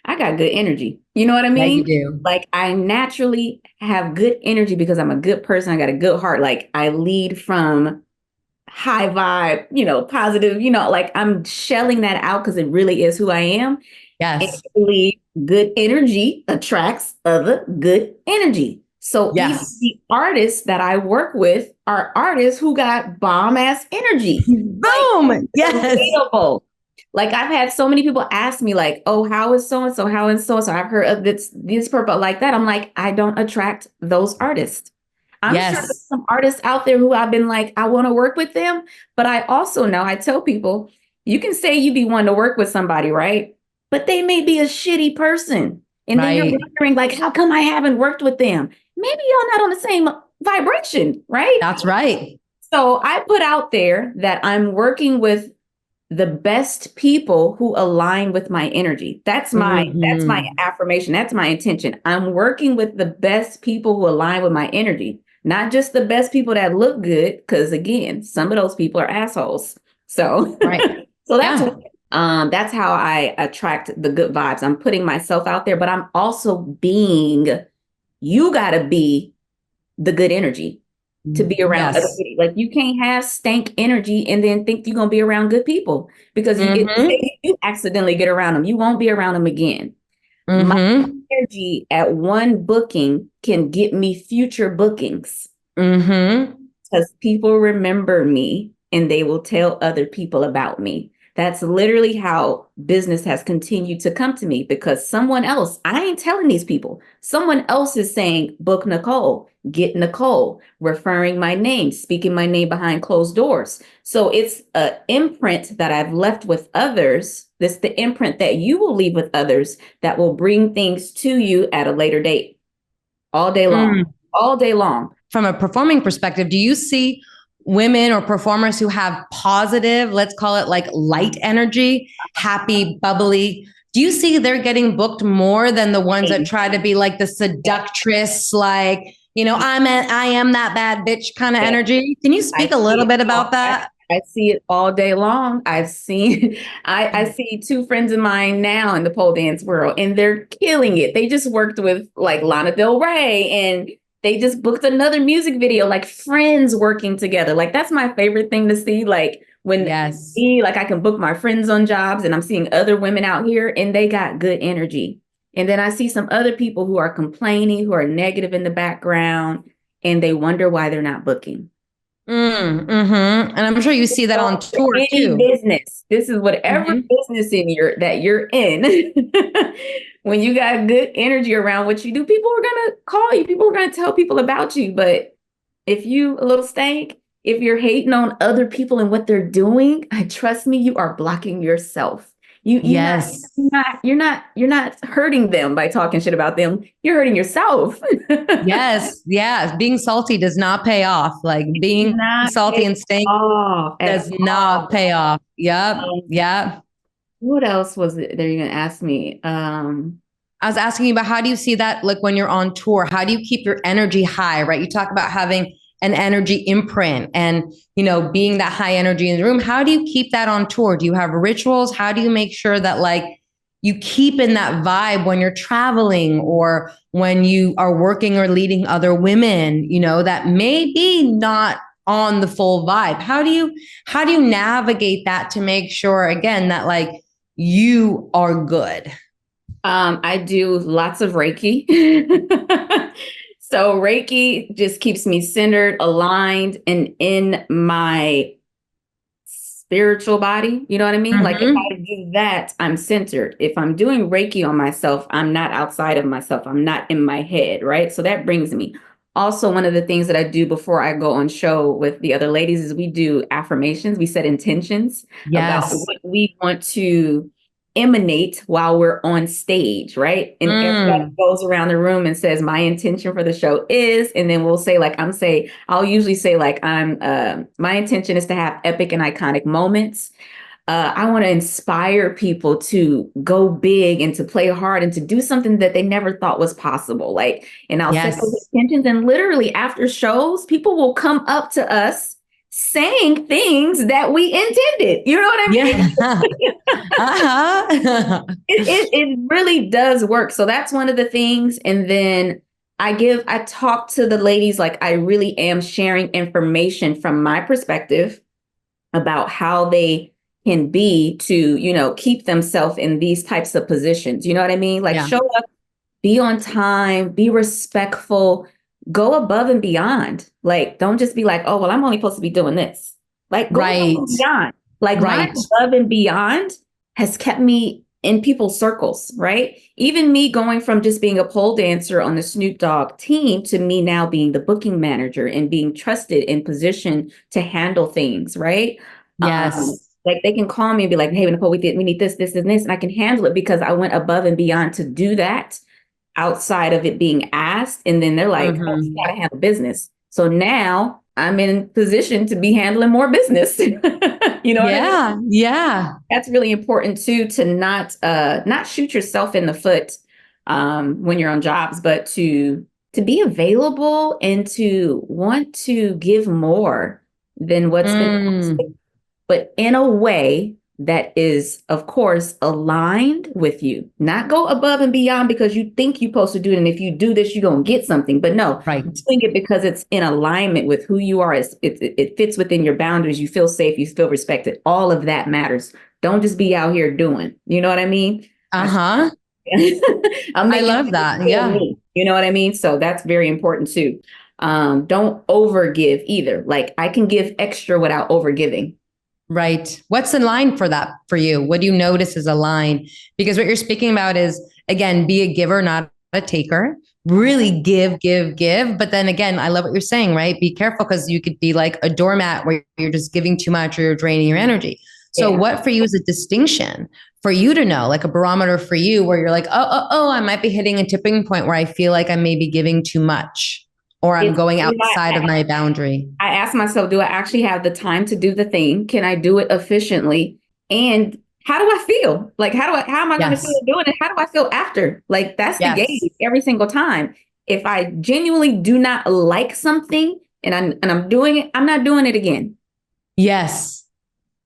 I got good energy. You know what I mean? Yeah, you do. Like, I naturally have good energy because I'm a good person. I got a good heart. Like, I lead from high vibe, positive, like I'm shelling that out because it really is who I am. Yes. And I believe good energy attracts other good energy. So yes, even the artists that I work with are artists who got bomb ass energy. Boom. Like, yes. Relatable. Like, I've had so many people ask me like, oh, how is so-and-so? How is so-and-so? I've heard of this purple like that. I'm like, I don't attract those artists. I'm sure there's some artists out there who I've been like, I want to work with them. But I also know, I tell people, you can say you be wanting to work with somebody, right? But they may be a shitty person. And then you're wondering like, how come I haven't worked with them? Maybe y'all not on the same vibration, right? That's right. So I put out there that I'm working with the best people who align with my energy. That's my affirmation. That's my intention. I'm working with the best people who align with my energy, not just the best people that look good. Because again, some of those people are assholes. So, so that's how I attract the good vibes. I'm putting myself out there, but I'm also you gotta be the good energy. to be around other Yes. people. Like you can't have stank energy and then think you're gonna be around good people because Mm-hmm. if you accidentally get around them, you won't be around them again. My Mm-hmm. energy at one booking can get me future bookings Mm-hmm. because people remember me and they will tell other people about me. That's literally how business has continued to come to me because someone else, I ain't telling these people, someone else is saying, book Nicole, get Nicole, referring my name, speaking my name behind closed doors. So it's an imprint that I've left with others. This the imprint that you will leave with others that will bring things to you at a later date, all day long, all day long. From a performing perspective, do you see women or performers who have positive, let's call it like light energy, happy, bubbly? Do you see they're getting booked more than the ones that try to be like the seductress, like, I am that bad bitch kind of energy? Can you speak a little bit about that? I see it all day long. I've seen, I see two friends of mine now in the pole dance world, and they're killing it. They just worked with like Lana Del Rey, and they just booked another music video, like friends working together. Like that's my favorite thing to see. Like when Yes. like I can book my friends on jobs, and I'm seeing other women out here, and they got good energy. And then I see some other people who are complaining, who are negative in the background, and they wonder why they're not booking. Mm-hmm. And I'm sure you see that on tour Any too. business, this is whatever Mm-hmm. business that you're in. When you got good energy around what you do, people are gonna call you. People are gonna tell people about you. But if you a little stank, if you're hating on other people and what they're doing, trust me, you are blocking yourself. Yes. You're not hurting them by talking shit about them. You're hurting yourself. Yes. Yes. Being salty does not pay off. Like being Not salty and stink off at does not all. pay off. Yep. Um, Yep. what else was it that you're gonna ask me? I was asking you about how do you see that like when you're on tour? How do you keep your energy high, right? You talk about having an energy imprint and, being that high energy in the room. How do you keep that on tour? Do you have rituals? How do you make sure that like you keep in that vibe when you're traveling or when you are working or leading other women, that may be not on the full vibe? How do you navigate that to make sure again that like you are good? I do lots of Reiki. So Reiki just keeps me centered, aligned, and in my spiritual body. You know what I mean? Like if Mm-hmm. I do that, I'm centered. If I'm doing Reiki on myself, I'm not outside of myself. I'm not in my head, right? So that brings me. Also, one of the things that I do before I go on show with the other ladies is we do affirmations. We set intentions about Yes. what we want to emanate while we're on stage, right? And everybody Mm. goes around the room and says, my intention for the show is, and then we'll say, like, I'll usually say, like, my intention is to have epic and iconic moments. I want to inspire people to go big and to play hard and to do something that they never thought was possible. Like, and I'll set those Yes. intentions, and literally after shows, people will come up to us saying things that we intended. You know what I mean? Yeah. Uh-huh. It really does work. So that's one of the things. And then I talk to the ladies like I really am sharing information from my perspective about how they can be to, keep themselves in these types of positions. You know what I mean? Like Yeah. show up, be on time, be respectful, go above and beyond. Like, don't just be like, oh, well, I'm only supposed to be doing this. Like, go above Right. and beyond. Like, my Right. above and beyond has kept me in people's circles, right? Even me going from just being a pole dancer on the Snoop Dogg team to me now being the booking manager and being trusted in position to handle things, right? Yes. Like they can call me and be like, hey, Nicole, we need this, this, and this, and I can handle it because I went above and beyond to do that outside of it being asked. And then they're like, oh, you Mm-hmm. gotta handle business. So now I'm in position to be handling more business. You know what I mean? Yeah. Yeah. That's really important too, to not shoot yourself in the foot when you're on jobs, but to be available and to want to give more than what's been asked, Mm. but in a way that is, of course, aligned with you. Not go above and beyond because you think you're supposed to do it. And if you do this, you're going to get something. But no, Right. doing it because it's in alignment with who you are. It fits within your boundaries. You feel safe. You feel respected. All of that matters. Don't just be out here doing. You know what I mean? Uh-huh. I love that. Yeah. Me, you know what I mean? So that's very important too. Don't overgive either. Like I can give extra without overgiving. Right. What's the line for that for you? What do you notice is a line? Because what you're speaking about is, again, be a giver, not a taker. Really give, give, give. But then again, I love what you're saying, right? Be careful because you could be like a doormat where you're just giving too much or you're draining your energy. So what for you is a distinction for you to know, like a barometer for you where you're like, oh, I might be hitting a tipping point where I feel like I may be giving too much or I'm going outside of my boundary. I ask myself, do I actually have the time to do the thing? Can I do it efficiently? And how do I feel? Like, how am I going to feel doing it? How do I feel after? Like, that's the gauge every single time. If I genuinely do not like something and I'm doing it, I'm not doing it again. Yes.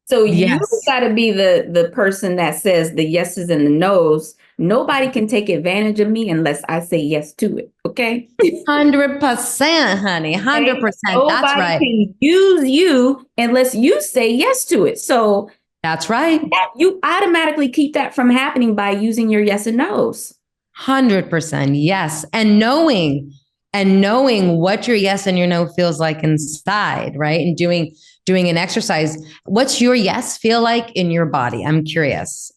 So you got to be the person that says the yeses and the nos. Nobody can take advantage of me unless I say yes to it. Okay. 100%, honey. 100%. That's right. Nobody can use you unless you say yes to it. So that's right. You automatically keep that from happening by using your yes and nos. 100%. Yes. And knowing what your yes and your no feels like inside, right? And doing an exercise. What's your yes feel like in your body? I'm curious.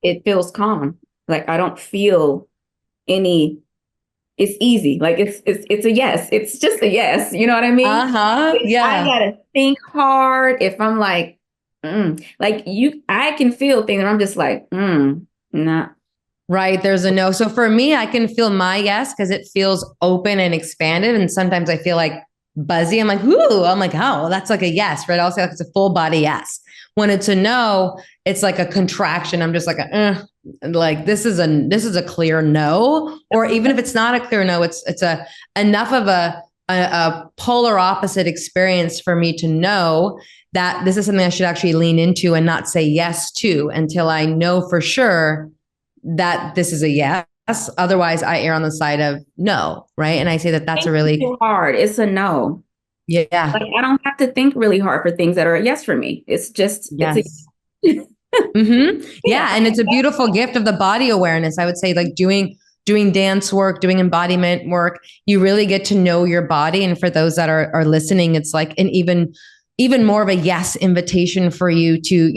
It feels calm. Like I don't feel any, it's easy. Like it's a yes. It's just a yes. You know what I mean? Yeah. I gotta think hard. If I'm like I can feel things and I'm just like, nah. Right. There's a no. So for me, I can feel my yes because it feels open and expanded. And sometimes I feel like buzzy. I'm like, ooh, I'm like, oh, that's like a yes, right? I'll say like it's a full body yes. When it's a no, it's like a contraction. I'm just like, like this is a clear no. Or even if it's not a clear no, it's a enough of a polar opposite experience for me to know that this is something I should actually lean into and not say yes to until I know for sure that this is a yes. Otherwise, I err on the side of no, right? And I say that's a really too hard. It's a no. Yeah. Like, I don't have to think really hard for things that are a yes for me. It's just yes. Yeah. And it's a beautiful gift of the body awareness. I would say like doing dance work, doing embodiment work, you really get to know your body. And for those that are listening, it's like an even more of a yes invitation for you to,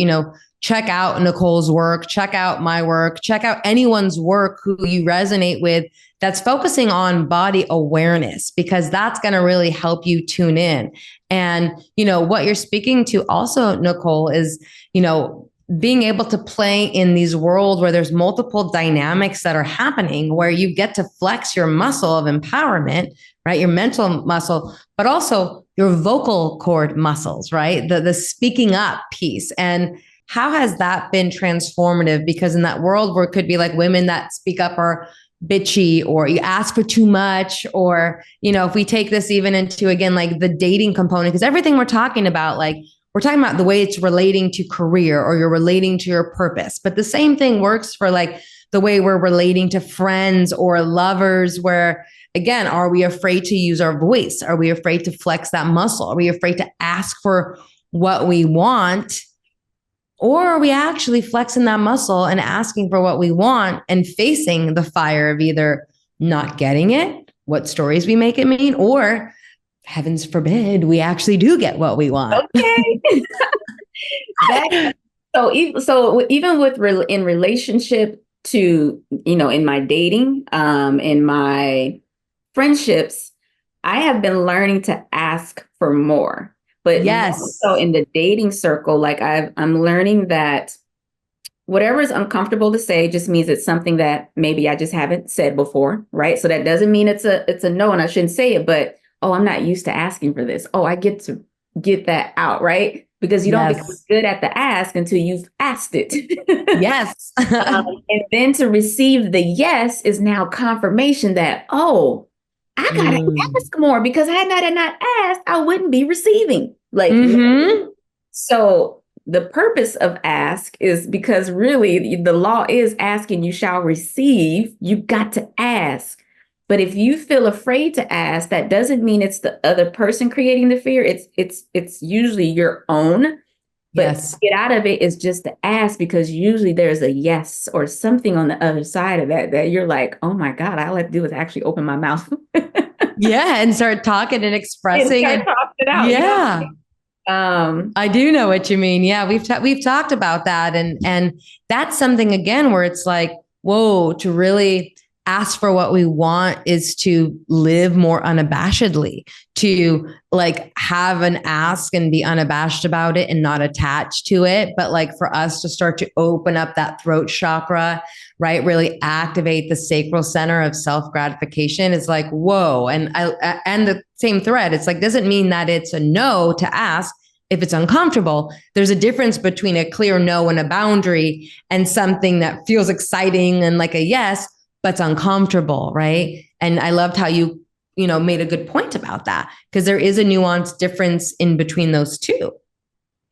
check out Nicole's work, check out my work, check out anyone's work who you resonate with that's focusing on body awareness, because that's going to really help you tune in. And, what you're speaking to also, Nicole, is, being able to play in these worlds where there's multiple dynamics that are happening, where you get to flex your muscle of empowerment, right? Your mental muscle, but also your vocal cord muscles, right? The speaking up piece. And how has that been transformative? Because in that world where it could be like women that speak up are bitchy, or you ask for too much, or, if we take this even into, again, like the dating component, because everything we're talking about, like we're talking about the way it's relating to career or you're relating to your purpose. But the same thing works for like the way we're relating to friends or lovers, where, again, are we afraid to use our voice? Are we afraid to flex that muscle? Are we afraid to ask for what we want? Or are we actually flexing that muscle and asking for what we want and facing the fire of either not getting it, what stories we make it mean, or heavens forbid, we actually do get what we want. Okay. So even in relationship to, in my dating, in my friendships, I have been learning to ask for more. But so in the dating circle, like I'm learning that whatever is uncomfortable to say just means it's something that maybe I just haven't said before, right? So that doesn't mean it's a no and I shouldn't say it, but I'm not used to asking for this. I get to get that out, right? Because you don't become good at the ask until you've asked it. Yes. And then to receive the yes is now confirmation that, I gotta ask more, because had I not asked, I wouldn't be receiving. Like, so the purpose of ask is because really the law is ask and you shall receive. You got to ask. But if you feel afraid to ask, that doesn't mean it's the other person creating the fear. It's usually your own. But Yes. to get out of it is just to ask, because usually there's a yes or something on the other side of that you're like, oh my God, all I have to do is actually open my mouth. Yeah. And start talking and expressing. And start talking it out. Yeah. You know? I do know what you mean. Yeah. We've talked about that. And that's something again, where it's like, whoa, to really ask for what we want is to live more unabashedly, to like have an ask and be unabashed about it and not attached to it. But like for us to start to open up that throat chakra, right? Really activate the sacral center of self-gratification is like, whoa. And the same thread, it's like, doesn't mean that it's a no to ask if it's uncomfortable. There's a difference between a clear no and a boundary and something that feels exciting and like a yes, but it's uncomfortable, right? And I loved how you made a good point about that, because there is a nuanced difference in between those two.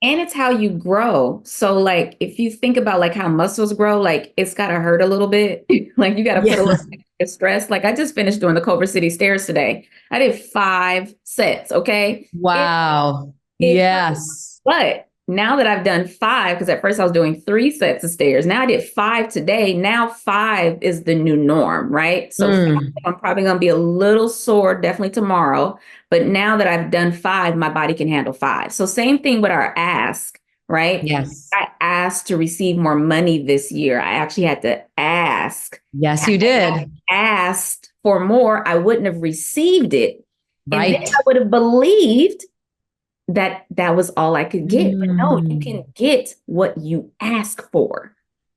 And it's how you grow. So like, if you think about like how muscles grow, like it's got to hurt a little bit. Like you got to put a little extra stress. Like I just finished doing the Culver City stairs today. I did 5 sets. Okay. Wow. Yes. But now that I've done 5, because at first I was doing 3 sets of stairs. Now I did 5 today. Now 5 is the new norm, right? So I'm probably going to be a little sore, definitely tomorrow. But now that I've done 5, my body can handle 5. So same thing with our ask, right? Yes. I asked to receive more money this year. I actually had to ask. Yes, you did. I asked for more, I wouldn't have received it. Right. And then I would have believed that was all I could get. But no, you can get what you ask for.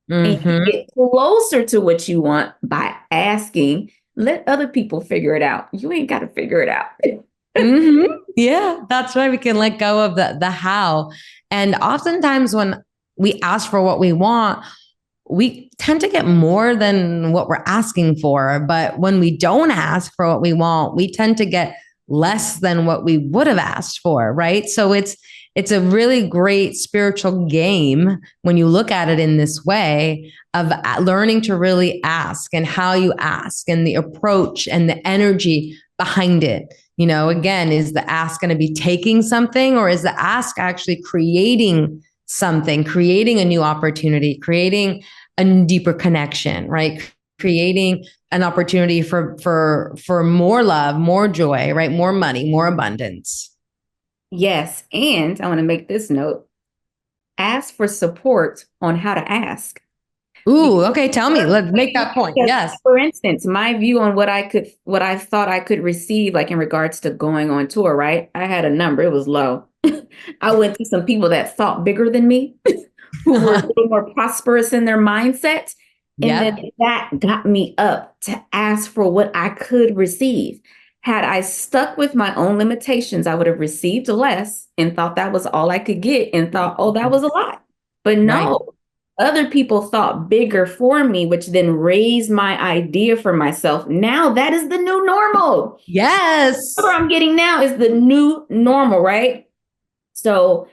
And you get closer to what you want by asking. Let other people figure it out. You ain't got to figure it out. Yeah, that's right. We can let go of the how. And oftentimes when we ask for what we want, we tend to get more than what we're asking for. But when we don't ask for what we want, we tend to get less than what we would have asked for, right? So it's a really great spiritual game when you look at it in this way of learning to really ask, and how you ask and the approach and the energy behind it. Again, is the ask going to be taking something, or is the ask actually creating something, creating a new opportunity, creating a deeper connection, right? Creating an opportunity for more love, more joy, right? More money, more abundance. Yes. And I want to make this note. Ask for support on how to ask. Ooh, okay. Tell me. Let's make that point. Yes. For instance, my view on what I thought I could receive, like in regards to going on tour, right? I had a number. It was low. I went to some people that thought bigger than me, who were a little more prosperous in their mindset. And then that got me up to ask for what I could receive. Had I stuck with my own limitations, I would have received less and thought that was all I could get and thought, oh, that was a lot. But no, other people thought bigger for me, which then raised my idea for myself. Now that is the new normal. Yes. What I'm getting now is the new normal, right? So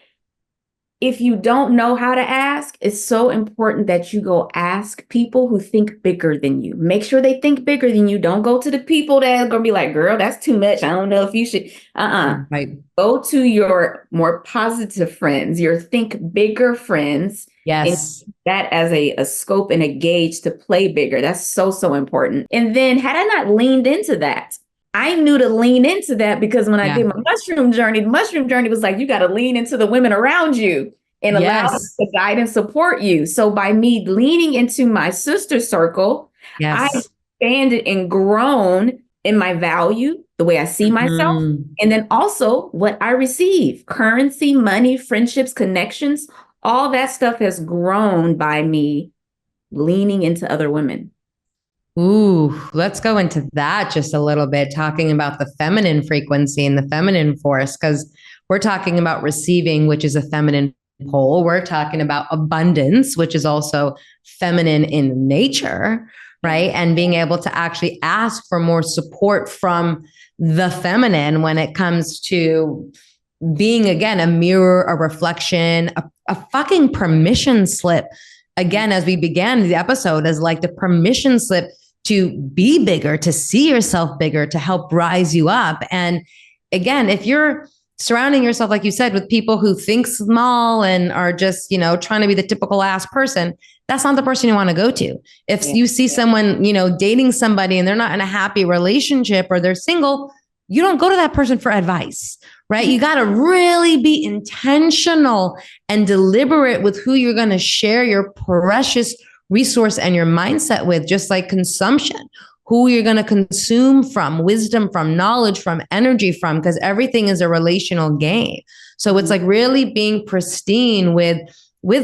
if you don't know how to ask, it's so important that you go ask people who think bigger than you. Make sure they think bigger than you. Don't go to the people that are going to be like, girl, that's too much. I don't know if you should. Right. Go to your more positive friends, your think bigger friends. Yes. And that as a scope and a gauge to play bigger. That's so, so important. And then had I not leaned into that, I knew to lean into that, because when I did my mushroom journey, the mushroom journey was like, you got to lean into the women around you and allow them to guide and support you. So by me leaning into my sister circle, I expanded and grown in my value, the way I see myself, and then also what I receive, currency, money, friendships, connections, all that stuff has grown by me leaning into other women. Ooh, let's go into that just a little bit, talking about the feminine frequency and the feminine force, because we're talking about receiving, which is a feminine pole. We're talking about abundance, which is also feminine in nature, right? And being able to actually ask for more support from the feminine when it comes to being, again, a mirror, a reflection, a fucking permission slip. Again, as we began the episode, as like the permission slip to be bigger, to see yourself bigger, to help rise you up. And again, if you're surrounding yourself, like you said, with people who think small and are just, trying to be the typical ass person, that's not the person you want to go to. If you see someone, dating somebody and they're not in a happy relationship or they're single, you don't go to that person for advice, right? You got to really be intentional and deliberate with who you're going to share your precious resource and your mindset with, just like consumption, who you're going to consume from, wisdom from, knowledge from, energy from, because everything is a relational game. So it's like really being pristine with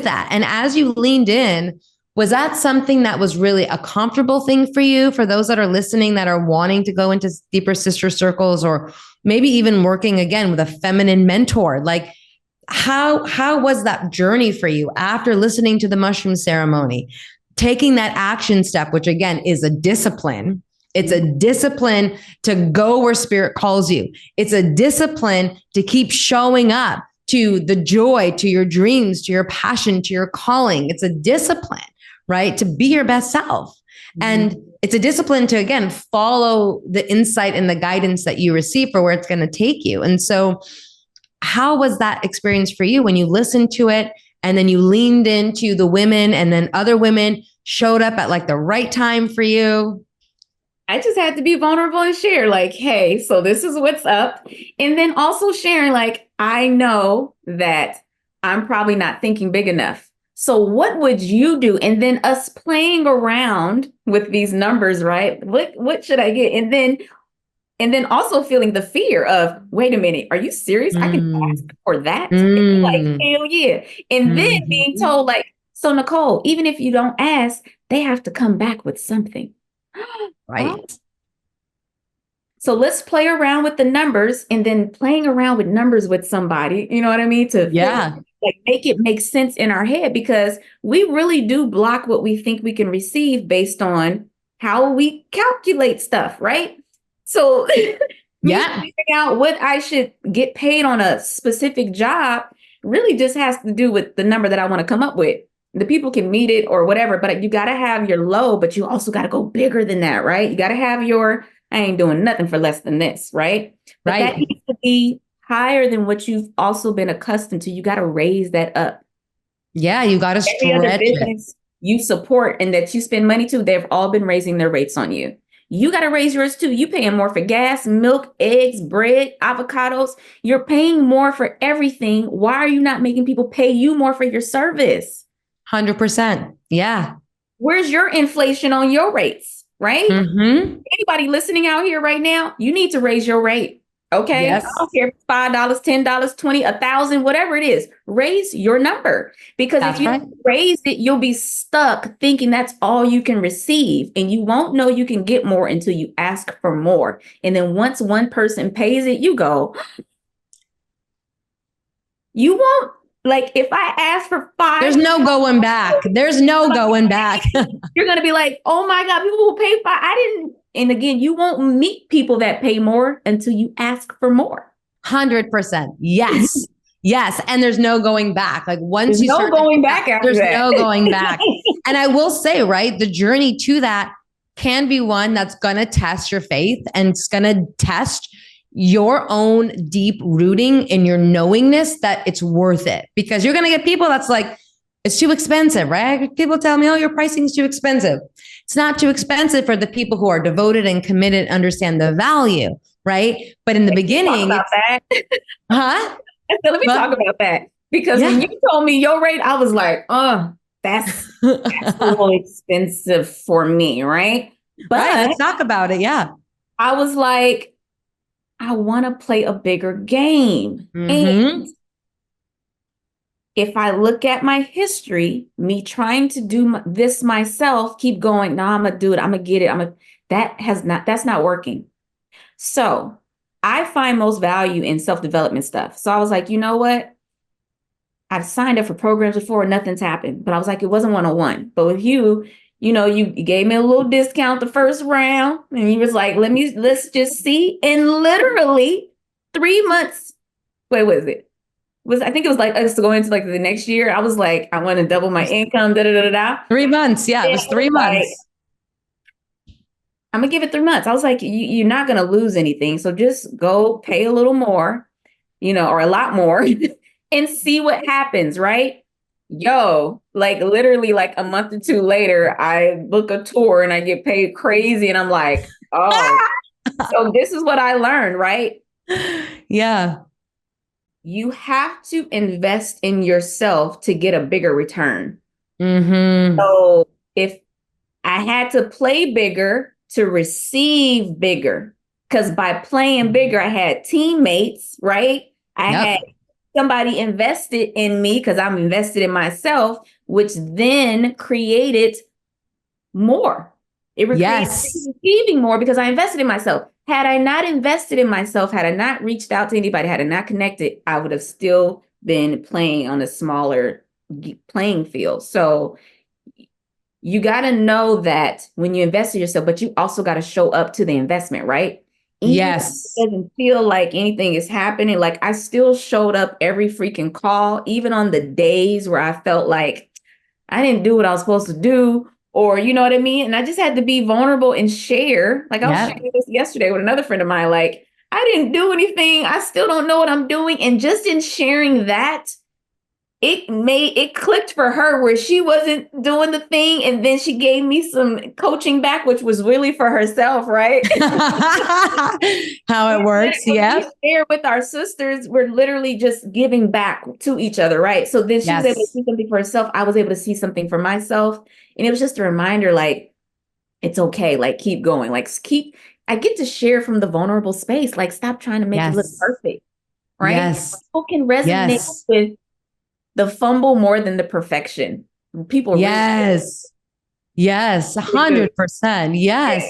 that. And as you leaned in, was that something that was really a comfortable thing for you? For those that are listening that are wanting to go into deeper sister circles, or maybe even working again with a feminine mentor, like how was that journey for you after listening to the mushroom ceremony, taking that action step, which again is a discipline? It's a discipline to go where spirit calls you. It's a discipline to keep showing up to the joy, to your dreams, to your passion, to your calling. It's a discipline, right? To be your best self. And it's a discipline to, again, follow the insight and the guidance that you receive for where it's going to take you. And so how was that experience for you when you listened to it and then you leaned into the women and then other women showed up at like the right time for you? I just had to be vulnerable and share like, hey, so this is what's up. And then also sharing like, I know that I'm probably not thinking big enough. So what would you do? And then us playing around with these numbers, right? What should I get? And then also feeling the fear of, wait a minute, are you serious? I can ask for that. And like, hell yeah. And then being told like, so Nicole, even if you don't ask, they have to come back with something. Right. So let's play around with the numbers, and then playing around with numbers with somebody, you know what I mean? To like make it make sense in our head, because we really do block what we think we can receive based on how we calculate stuff, right? So figuring out what I should get paid on a specific job really just has to do with the number that I want to come up with. The people can meet it or whatever, but you got to have your low, but you also got to go bigger than that, right? You got to have your, I ain't doing nothing for less than this, right? But that needs to be higher than what you've also been accustomed to. You got to raise that up. Yeah, you got to stretch other business it. You support and that you spend money to, they've all been raising their rates on you. You got to raise yours too. You paying more for gas, milk, eggs, bread, avocados. You're paying more for everything. Why are you not making people pay you more for your service? 100%. Yeah. Where's your inflation on your rates, right? Anybody listening out here right now, you need to raise your rate. Okay. Yes. I don't care if it's $5, $10, $20, $1,000, whatever it is, raise your number, because if you don't raise it, you'll be stuck thinking that's all you can receive, and you won't know you can get more until you ask for more. And then once one person pays it, you go, you won't. Like if I ask for $5, there's no going back. There's no going back. You're going to be like, oh my God, people will pay $5. I didn't. And again, you won't meet people that pay more until you ask for more. 100%. Yes. Yes. And there's no going back. Like once there's no going back after there's that. no going back. And I will say, right, the journey to that can be one that's going to test your faith, and it's going to test your own deep rooting in your knowingness that it's worth it, because you're going to get people that's like, it's too expensive, right? People tell me, oh, your pricing is too expensive. It's not too expensive for the people who are devoted and committed, understand the value, right? But in the beginning, about that. Huh? Let me talk about that, because when you told me your rate, I was like, oh, that's a little expensive for me, right? But let's talk about it. Yeah. I was like, I want to play a bigger game. And if I look at my history, me trying to do this myself, keep going, no, I'm going to do it. I'm going to get it. That's not working. So I find most value in self-development stuff. So I was like, you know what? I've signed up for programs before, nothing's happened, but I was like, it wasn't one-on-one. But with you, you gave me a little discount the first round, and you was like, let's just see. And literally 3 months What was it? I think it was like us going into like the next year. I was like, I want to double my income, da da da da. 3 months. Yeah, it was 3 months. Like, I'm gonna give it 3 months. I was like, you're not gonna lose anything. So just go pay a little more, or a lot more and see what happens, right? Yo, like literally like a month or two later, I book a tour and I get paid crazy. And I'm like, oh, so this is what I learned, right? Yeah. You have to invest in yourself to get a bigger return. Mm-hmm. So if I had to play bigger to receive bigger, because by playing bigger, I had teammates, right? I had somebody invested in me because I'm invested in myself, which then created more. It created receiving more because I invested in myself. Had I not invested in myself, had I not reached out to anybody, had I not connected, I would have still been playing on a smaller playing field. So you got to know that when you invest in yourself, but you also got to show up to the investment, right? Even if it doesn't feel like anything is happening. Like I still showed up every freaking call, even on the days where I felt like I didn't do what I was supposed to do, or you know what I mean? And I just had to be vulnerable and share. Like I was sharing this yesterday with another friend of mine. Like I didn't do anything. I still don't know what I'm doing. And just in sharing that, it clicked for her where she wasn't doing the thing. And then she gave me some coaching back, which was really for herself, right? How it works. Yeah. We share with our sisters. We're literally just giving back to each other, right? So then she was able to see something for herself. I was able to see something for myself. And it was just a reminder, like, it's okay. Like, keep going. Like, I get to share from the vulnerable space. Like, stop trying to make it look perfect, right? Yes. People can resonate with the fumble more than the perfection. People. Yes. 100%. Yes.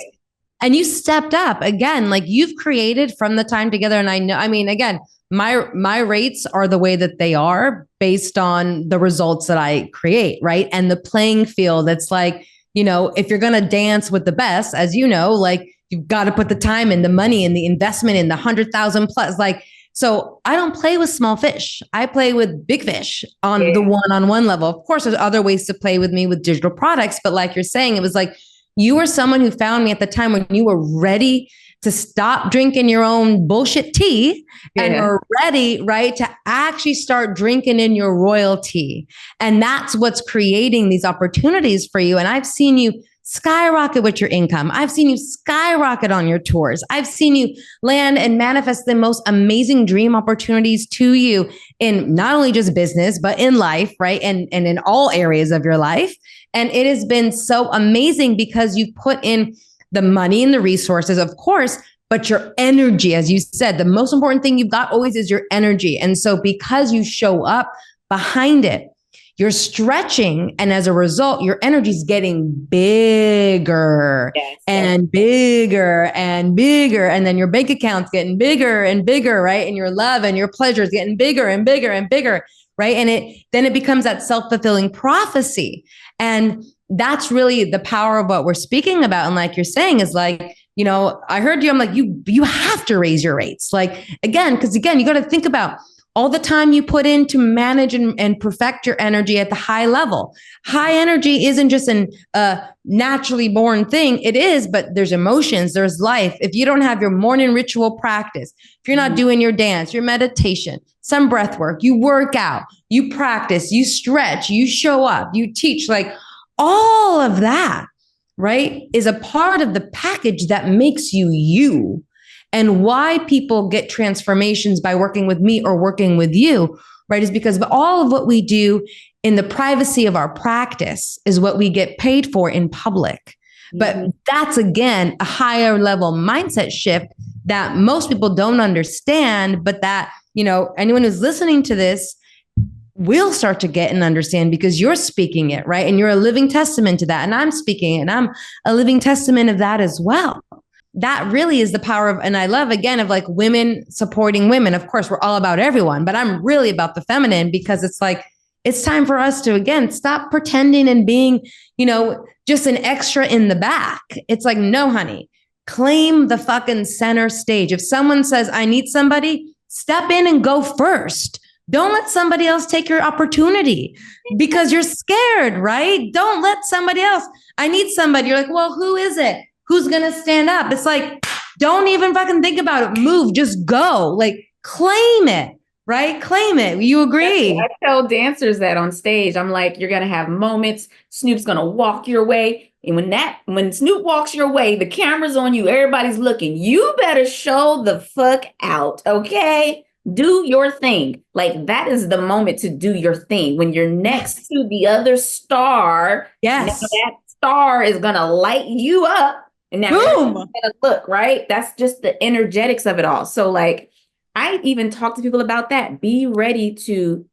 And you stepped up again, like you've created from the time together. And I know, I mean, again, my rates are the way that they are based on the results that I create. Right. And the playing field, that's like, if you're going to dance with the best, as you know, like you've got to put the time and the money and the investment in the 100,000 plus, like, so I don't play with small fish. I play with big fish on the one-on-one level. Of course, there's other ways to play with me with digital products. But like you're saying, it was like you were someone who found me at the time when you were ready to stop drinking your own bullshit tea and are ready, right, to actually start drinking in your royalty. And that's what's creating these opportunities for you. And I've seen you skyrocket with your income. I've seen you skyrocket on your tours. I've seen you land and manifest the most amazing dream opportunities to you in not only just business, but in life, right? And in all areas of your life. And it has been so amazing because you put in the money and the resources, of course, but your energy, as you said, the most important thing you've got always is your energy. And so because you show up behind it, you're stretching. And as a result, your energy is getting bigger and bigger and bigger. And then your bank account's getting bigger and bigger, right? And your love and your pleasure is getting bigger and bigger and bigger, right? And then it becomes that self-fulfilling prophecy. And that's really the power of what we're speaking about. And like you're saying is like, I heard you, I'm like, you have to raise your rates. Like, because you got to think about all the time you put in to manage and perfect your energy at the high level. High energy isn't just a naturally born thing. It is, but there's emotions, there's life. If you don't have your morning ritual practice, if you're not doing your dance, your meditation, some breath work, you work out, you practice, you stretch, you show up, you teach, like all of that, right, is a part of the package that makes you you. And why people get transformations by working with me or working with you, right, is because of all of what we do in the privacy of our practice is what we get paid for in public. But that's, again, a higher level mindset shift that most people don't understand, but that, anyone who's listening to this will start to get and understand because you're speaking it, right? And you're a living testament to that. And I'm speaking it, and I'm a living testament of that as well. That really is the power of, and I love, again, of like women supporting women. Of course, we're all about everyone, but I'm really about the feminine because it's like, it's time for us to, again, stop pretending and being, just an extra in the back. It's like, no, honey, claim the fucking center stage. If someone says, I need somebody, step in and go first. Don't let somebody else take your opportunity because you're scared, right? Don't let somebody else. I need somebody. You're like, well, who is it? Who's going to stand up? It's like, don't even fucking think about it. Move, just go. Like, claim it, right? Claim it. You agree? I tell dancers that on stage. I'm like, you're going to have moments. Snoop's going to walk your way. And when Snoop walks your way, the camera's on you. Everybody's looking. You better show the fuck out, okay? Do your thing. Like, that is the moment to do your thing. When you're next to the other star, yes, now that star is going to light you up. And now you're going to look, right? That's just the energetics of it all. So, like, I even talk to people about that. Be ready to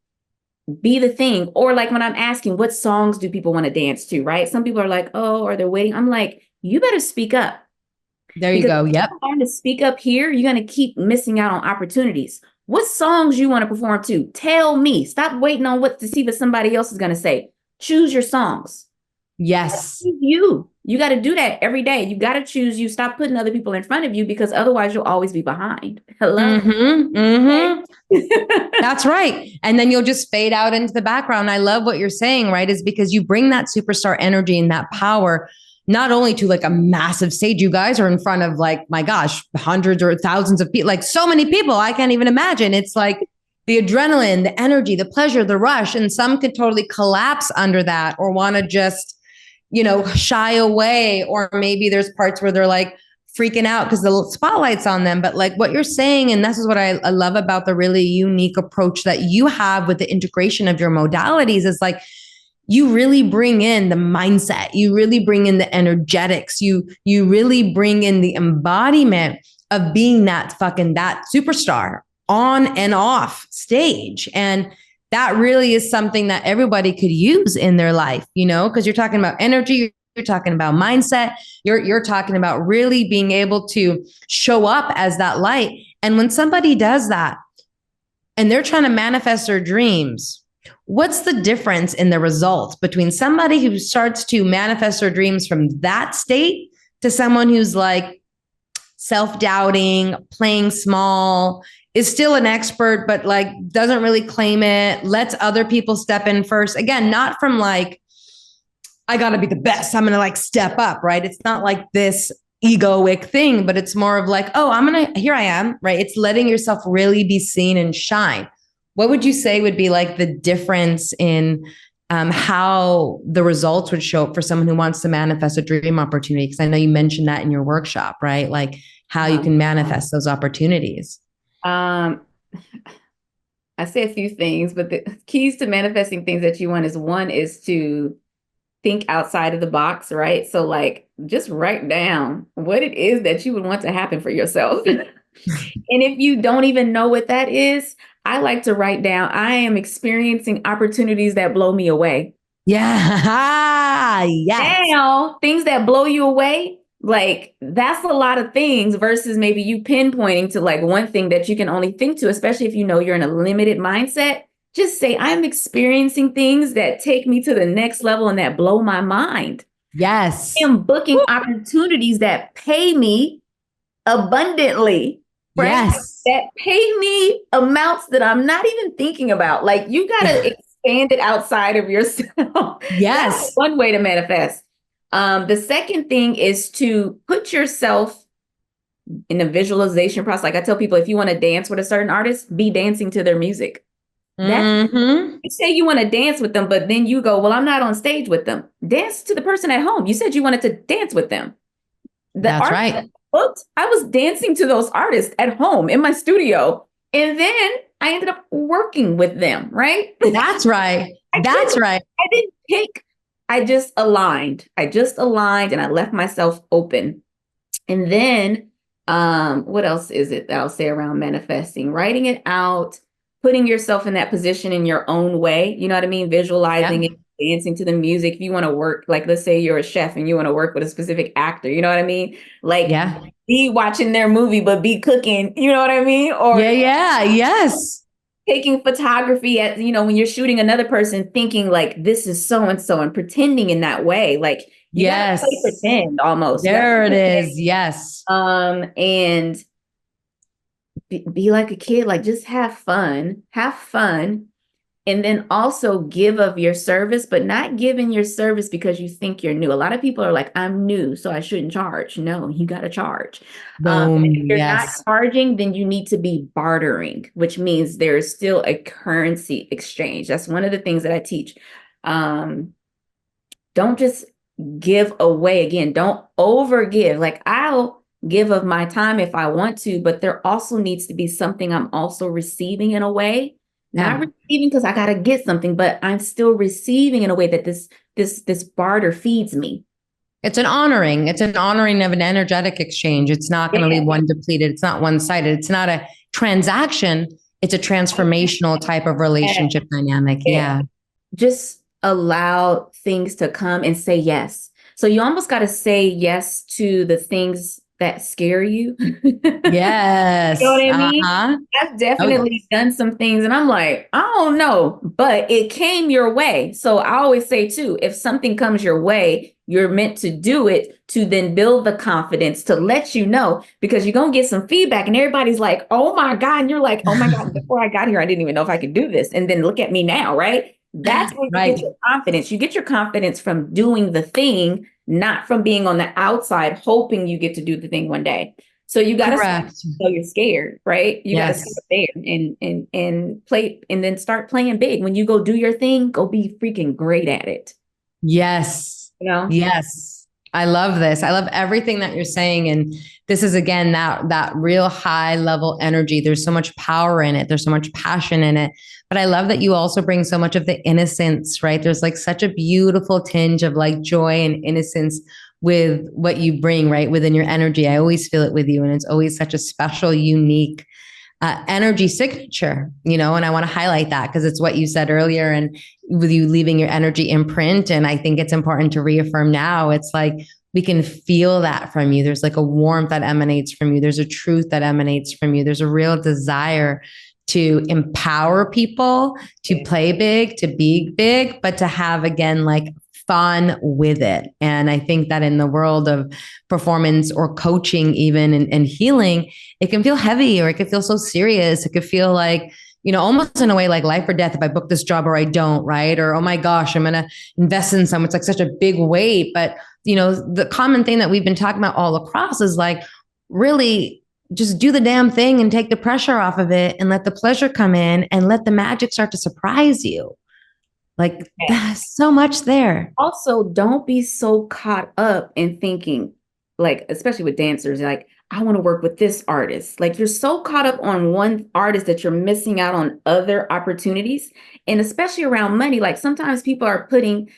be the thing. Or like when I'm asking, what songs do people want to dance to, right? Some people are like, oh, are they waiting? I'm like, you better speak up. There you go. Yep. If you're going to speak up here, you're going to keep missing out on opportunities. What songs you want to perform to? Tell me. Stop waiting on what somebody else is going to say. Choose your songs. Yes. You got to do that every day. You got to choose you. Stop putting other people in front of you because otherwise you'll always be behind. Hello. Mm-hmm, mm-hmm. That's right. And then you'll just fade out into the background. I love what you're saying, right? Is because you bring that superstar energy and that power, not only to like a massive stage. You guys are in front of like, my gosh, hundreds or thousands of people, like so many people. I can't even imagine. It's like the adrenaline, the energy, the pleasure, the rush. And some could totally collapse under that or want to just, shy away, or maybe there's parts where they're like freaking out because the spotlight's on them. But like what you're saying, and this is what I love about the really unique approach that you have with the integration of your modalities, is like you really bring in the mindset, you really bring in the energetics, you really bring in the embodiment of being that superstar on and off stage. And that really is something that everybody could use in their life, because you're talking about energy, you're talking about mindset, you're talking about really being able to show up as that light. And when somebody does that and they're trying to manifest their dreams, what's the difference in the results between somebody who starts to manifest their dreams from that state to someone who's like self-doubting, playing small, is still an expert, but like doesn't really claim it, lets other people step in first? Again, not from like, I got to be the best, I'm going to like step up, right? It's not like this egoic thing, but it's more of like, oh, here I am, right? It's letting yourself really be seen and shine. What would you say would be like the difference in how the results would show up for someone who wants to manifest a dream opportunity? Because I know you mentioned that in your workshop, right? Like how you can manifest those opportunities. I say a few things, but the keys to manifesting things that you want is to think outside of the box, right? So like just write down what it is that you would want to happen for yourself. And if you don't even know what that is, I like to write down, I am experiencing opportunities that blow me away. Yeah. Yes. Now, things that blow you away, like that's a lot of things versus maybe you pinpointing to like one thing that you can only think to, especially if you're in a limited mindset. Just say, I'm experiencing things that take me to the next level and that blow my mind. Yes. I am booking opportunities that pay me abundantly, right? Yes. That pay me amounts that I'm not even thinking about. Like you got to expand it outside of yourself. Yes. That's one way to manifest. The second thing is to put yourself in a visualization process. Like I tell people, if you want to dance with a certain artist, be dancing to their music. You say you want to dance with them, but then you go, well, I'm not on stage with them. Dance to the person at home. You said you wanted to dance with them. That's right. I was dancing to those artists at home in my studio. And then I ended up working with them, right? That's right. That's right. I didn't pick. I just aligned and I left myself open. And then what else is it that I'll say around manifesting? Writing it out, putting yourself in that position in your own way. You know what I mean? Visualizing it, dancing to the music. If you want to work, like let's say you're a chef and you want to work with a specific actor, you know what I mean? Like be watching their movie, but be cooking, you know what I mean? Or yes. Taking photography at, when you're shooting another person, thinking like this is so-and-so and pretending in that way. Like you gotta play pretend almost. There it is. Yes. And be like a kid, like just have fun, and then also give of your service, but not giving your service because you think you're new. A lot of people are like, I'm new, so I shouldn't charge. No, you got to charge. Boom. If you're not Yes. charging, then you need to be bartering, which means there is still a currency exchange. That's one of the things that I teach. Don't just give away. Again, don't overgive. Like, I'll give of my time if I want to, but there also needs to be something I'm also receiving in a way. Not receiving because I got to get something, but I'm still receiving in a way that this barter feeds me. It's an honoring. It's an honoring of an energetic exchange. It's not going to leave one depleted. It's not one-sided. It's not a transaction. It's a transformational type of relationship dynamic. Yeah. Just allow things to come and say yes. So you almost got to say yes to the things that scare you. Yes. You know what I mean? I've definitely done some things and I'm like, I don't know, but it came your way. So I always say too, if something comes your way, you're meant to do it to then build the confidence to let you know, because you're going to get some feedback and everybody's like, oh my God. And you're like, oh my God, before I got here, I didn't even know if I could do this. And then look at me now, right? That's where you get your confidence. You get your confidence from doing the thing, not from being on the outside, hoping you get to do the thing one day. So you got to start, so you're scared, right? You got to start there and play, and then start playing big. When you go do your thing, go be freaking great at it. Yes. You know? Yes. I love this. I love everything that you're saying. And this is, again, that real high level energy. There's so much power in it. There's so much passion in it. But I love that you also bring so much of the innocence, right? There's like such a beautiful tinge of like joy and innocence with what you bring, right? Within your energy. I always feel it with you. And it's always such a special, unique energy signature, you know, and I want to highlight that because it's what you said earlier, and with you leaving your energy imprint. And I think it's important to reaffirm now. It's like, we can feel that from you. There's like a warmth that emanates from you. There's a truth that emanates from you. There's a real desire to empower people, to play big, to be big, but to have, again, like fun with it. And I think that in the world of performance or coaching, even and healing, it can feel heavy, or it can feel so serious. It could feel like, you know, almost in a way like life or death if I book this job or I don't, right? Or, oh my gosh, I'm going to invest in some. It's like such a big weight. But, you know, the common thing that we've been talking about all across is like, really just do the damn thing and take the pressure off of it and let the pleasure come in and let the magic start to surprise you. Like, there's so much there. Also, don't be so caught up in thinking, like, especially with dancers, like, I want to work with this artist. Like, you're so caught up on one artist that you're missing out on other opportunities. And especially around money, like sometimes people are putting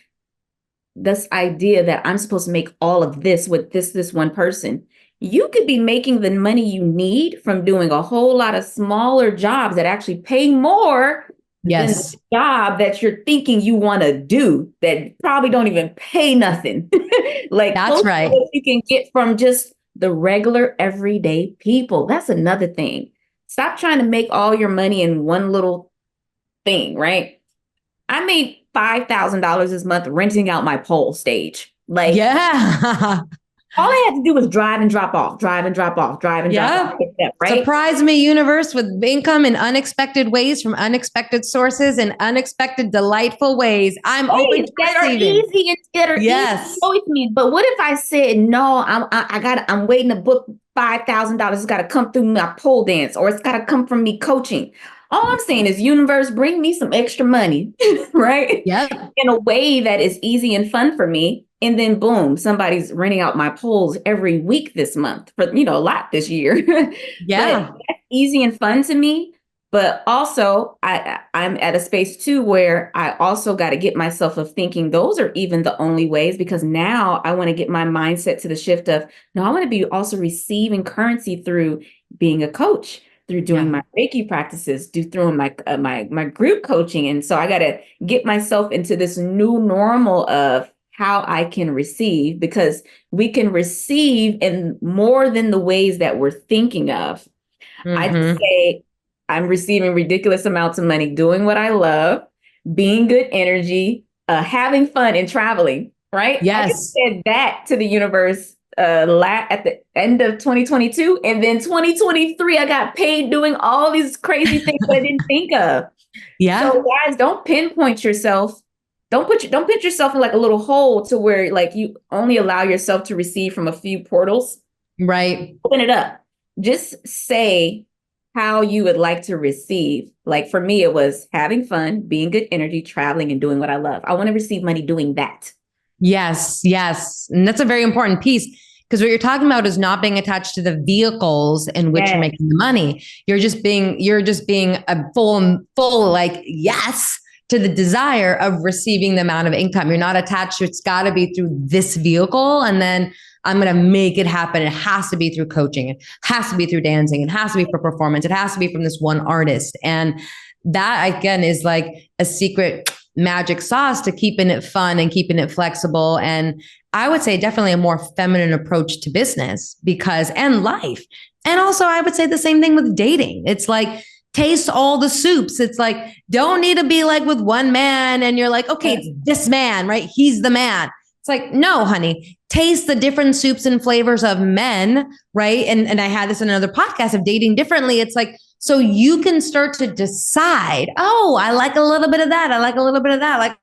this idea that I'm supposed to make all of this with this one person. You could be making the money you need from doing a whole lot of smaller jobs that actually pay more than the job that you're thinking you want to do that probably don't even pay nothing. Like, that's right. You can get from just the regular everyday people. That's another thing. Stop trying to make all your money in one little thing, right? I made $5,000 this month renting out my pole stage. Like, all I had to do was drive and drop off, drive and drop off, drive and drop off. Right? Surprise me, universe, with income in unexpected ways from unexpected sources and unexpected, delightful ways. I'm open to that are easy and that are easy with me. But what if I said, no, I'm waiting to book $5,000. It's got to come through my pole dance, or it's got to come from me coaching. All I'm saying is, universe, bring me some extra money, right? In a way that is easy and fun for me. And then boom, somebody's renting out my poles every week this month for, you know, a lot this year. But that's easy and fun to me. But also I'm at a space too, where I also got to get myself of thinking those are even the only ways, because now I want to get my mindset to the shift of, no, I want to be also receiving currency through being a coach, through doing my Reiki practices, through my group coaching. And so I got to get myself into this new normal of how I can receive, because we can receive in more than the ways that we're thinking of. I just say, I'm receiving ridiculous amounts of money, doing what I love, being good energy, having fun and traveling, right? I just said that to the universe at the end of 2022, and then 2023 I got paid doing all these crazy things that I didn't think of. Yeah. So guys, don't pinpoint yourself. Don't put yourself in like a little hole to where like you only allow yourself to receive from a few portals. Right. Open it up. Just say how you would like to receive. Like for me, it was having fun, being good energy, traveling, and doing what I love. I want to receive money doing that. Yes, yes. And that's a very important piece, because what you're talking about is not being attached to the vehicles in which you're making the money. You're just being a full like yes to the desire of receiving the amount of income. You're not attached to it's got to be through this vehicle, and then I'm going to make it happen. It has to be through coaching. It has to be through dancing. It has to be for performance. It has to be from this one artist. And that again is like a secret magic sauce to keeping it fun and keeping it flexible. And I would say definitely a more feminine approach to business and life. And also I would say the same thing with dating. It's like, taste all the soups. It's like, don't need to be like with one man and you're like, okay, it's this man, right? He's the man. It's like, no, honey, taste the different soups and flavors of men, right? And I had this in another podcast of dating differently. It's like, so you can start to decide, oh, I like a little bit of that. I like a little bit of that.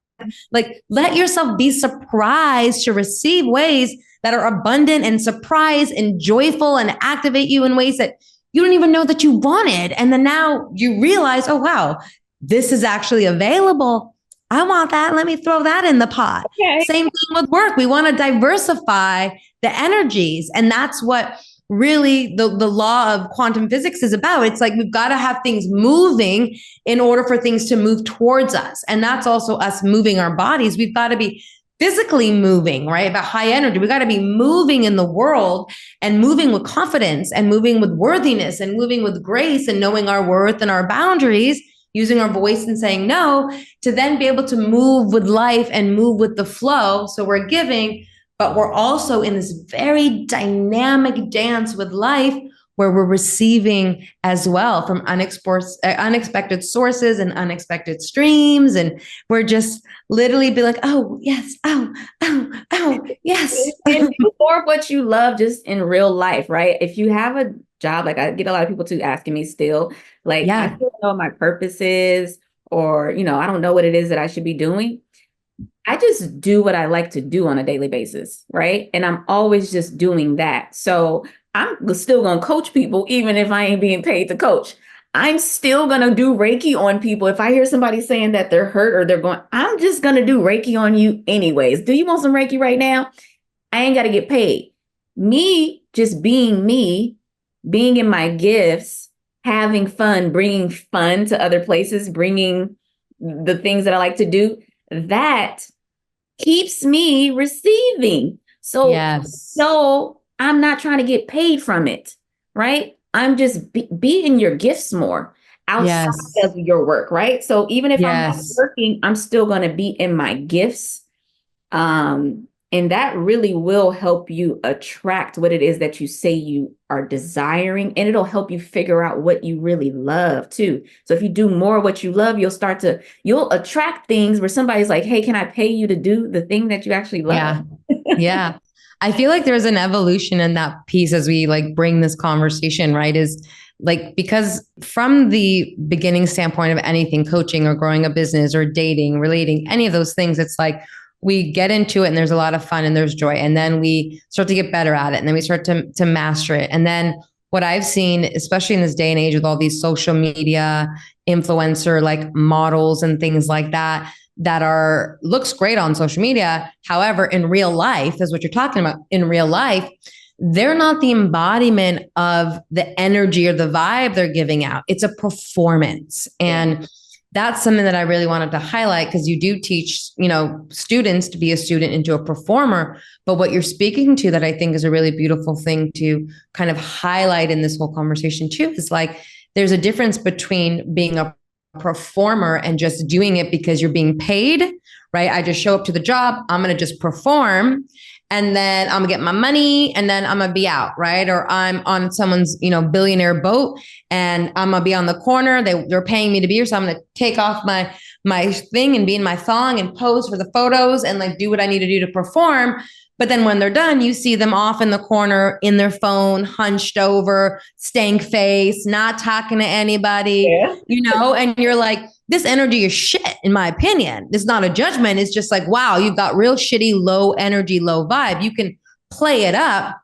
Like let yourself be surprised to receive ways that are abundant and surprise and joyful and activate you in ways that you don't even know that you wanted. And then now you realize, oh, wow, this is actually available. I want that. Let me throw that in the pot. Okay. Same thing with work. We want to diversify the energies. And that's what really the law of quantum physics is about. It's like we've got to have things moving in order for things to move towards us. And that's also us moving our bodies. We've got to be physically moving, right? About high energy. We got to be moving in the world and moving with confidence and moving with worthiness and moving with grace and knowing our worth and our boundaries, using our voice and saying no, to then be able to move with life and move with the flow. So we're giving, but we're also in this very dynamic dance with life where we're receiving as well from unexpected sources and unexpected streams. And we're just literally be like, oh, yes, oh, yes. And do more of what you love just in real life, right? If you have a job, like I get a lot of people too asking me still, like, I don't know what my purpose is, or, I don't know what it is that I should be doing. I just do what I like to do on a daily basis, right? And I'm always just doing that. So I'm still going to coach people, even if I ain't being paid to coach. I'm still going to do Reiki on people. If I hear somebody saying that they're hurt or they're going, I'm just going to do Reiki on you anyways. Do you want some Reiki right now? I ain't got to get paid. Me, just being me, being in my gifts, having fun, bringing fun to other places, bringing the things that I like to do, that keeps me receiving. So I'm not trying to get paid from it, right? I'm just be in your gifts more outside of your work, right? So even if I'm not working, I'm still going to be in my gifts. And that really will help you attract what it is that you say you are desiring. And it'll help you figure out what you really love too. So if you do more of what you love, you'll attract things where somebody's like, hey, can I pay you to do the thing that you actually love? Yeah. I feel like there's an evolution in that piece as we like bring this conversation, right? Is like, because from the beginning standpoint of anything, coaching or growing a business or dating, relating, any of those things, it's like, we get into it and there's a lot of fun and there's joy. And then we start to get better at it. And then we start to master it. And then what I've seen, especially in this day and age with all these social media influencer like models and things like that, looks great on social media. However, in real life, is what you're talking about. In real life, they're not the embodiment of the energy or the vibe they're giving out. It's a performance. And that's something that I really wanted to highlight, because you do teach, students to be a student into a performer. But what you're speaking to that I think is a really beautiful thing to kind of highlight in this whole conversation too, is like, there's a difference between being a performer and just doing it because you're being paid, right? I just show up to the job, I'm going to just perform, and then I'm gonna get my money, and then I'm gonna be out, right? Or I'm on someone's, billionaire boat, and I'm gonna be on the corner. They're paying me to be here, so I'm gonna take off my thing and be in my thong and pose for the photos and like do what I need to do to perform. But then when they're done, you see them off in the corner in their phone, hunched over, stank face, not talking to anybody, and you're like, this energy is shit, in my opinion. It's not a judgment. It's just like, wow, you've got real shitty, low energy, low vibe. You can play it up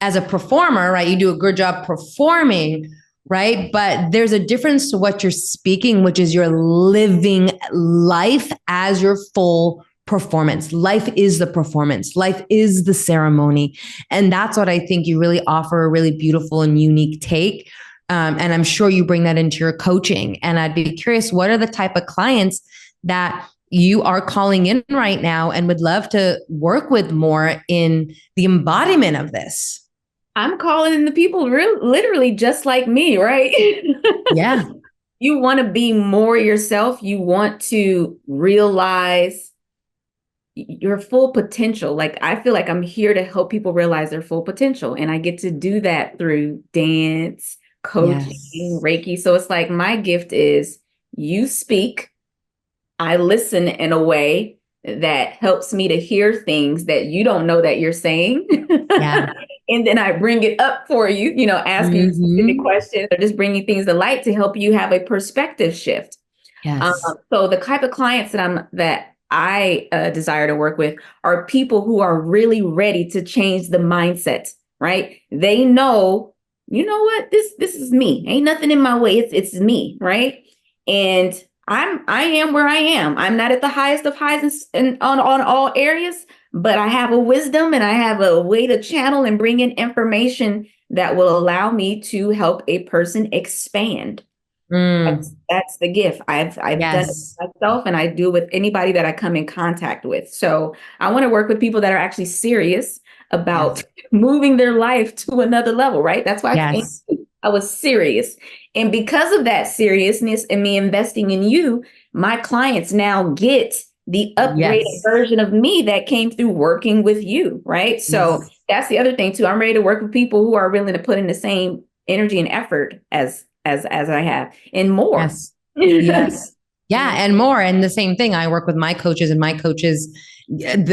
as a performer, right? You do a good job performing, right? But there's a difference to what you're speaking, which is you're living life as your full performance. Life is the performance. Life is the ceremony. And that's what I think you really offer, a really beautiful and unique take. And I'm sure you bring that into your coaching. And I'd be curious, what are the type of clients that you are calling in right now and would love to work with more in the embodiment of this? I'm calling in the people literally just like me, right? Yeah. You want to be more yourself. You want to realize your full potential. Like, I feel like I'm here to help people realize their full potential. And I get to do that through dance, coaching, Reiki. So it's like, my gift is you speak, I listen in a way that helps me to hear things that you don't know that you're saying. Yeah. And then I bring it up for you, asking you specific questions or just bringing things to light to help you have a perspective shift. Yes. So the type of clients that I desire to work with are people who are really ready to change the mindset, right? They know, you know what, this is me. Ain't nothing in my way. It's me, right? And I am where I am. I'm not at the highest of highs on all areas, but I have a wisdom and I have a way to channel and bring in information that will allow me to help a person expand. That's the gift. I've done it myself, and I do it with anybody that I come in contact with. So I want to work with people that are actually serious about moving their life to another level, right? That's why I was serious. And because of that seriousness and me investing in you, my clients now get the upgraded version of me that came through working with you, right? So that's the other thing too. I'm ready to work with people who are willing to put in the same energy and effort as I have, and more. Yeah, and more. And the same thing, I work with my coaches, and my coaches,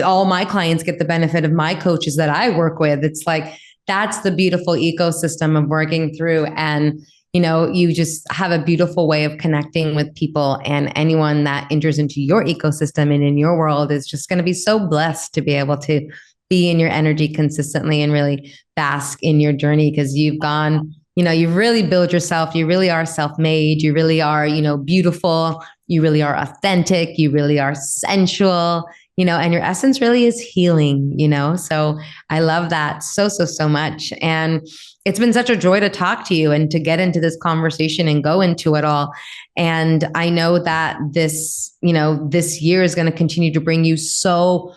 all my clients get the benefit of my coaches that I work with. It's like, that's the beautiful ecosystem of working through. And, you just have a beautiful way of connecting with people, and anyone that enters into your ecosystem and in your world is just going to be so blessed to be able to be in your energy consistently and really bask in your journey, because you've gone, you've really built yourself. You really are self-made. You really are, beautiful. You really are authentic. You really are sensual, and your essence really is healing, So I love that so much. And it's been such a joy to talk to you and to get into this conversation and go into it all. And I know that this year is going to continue to bring you so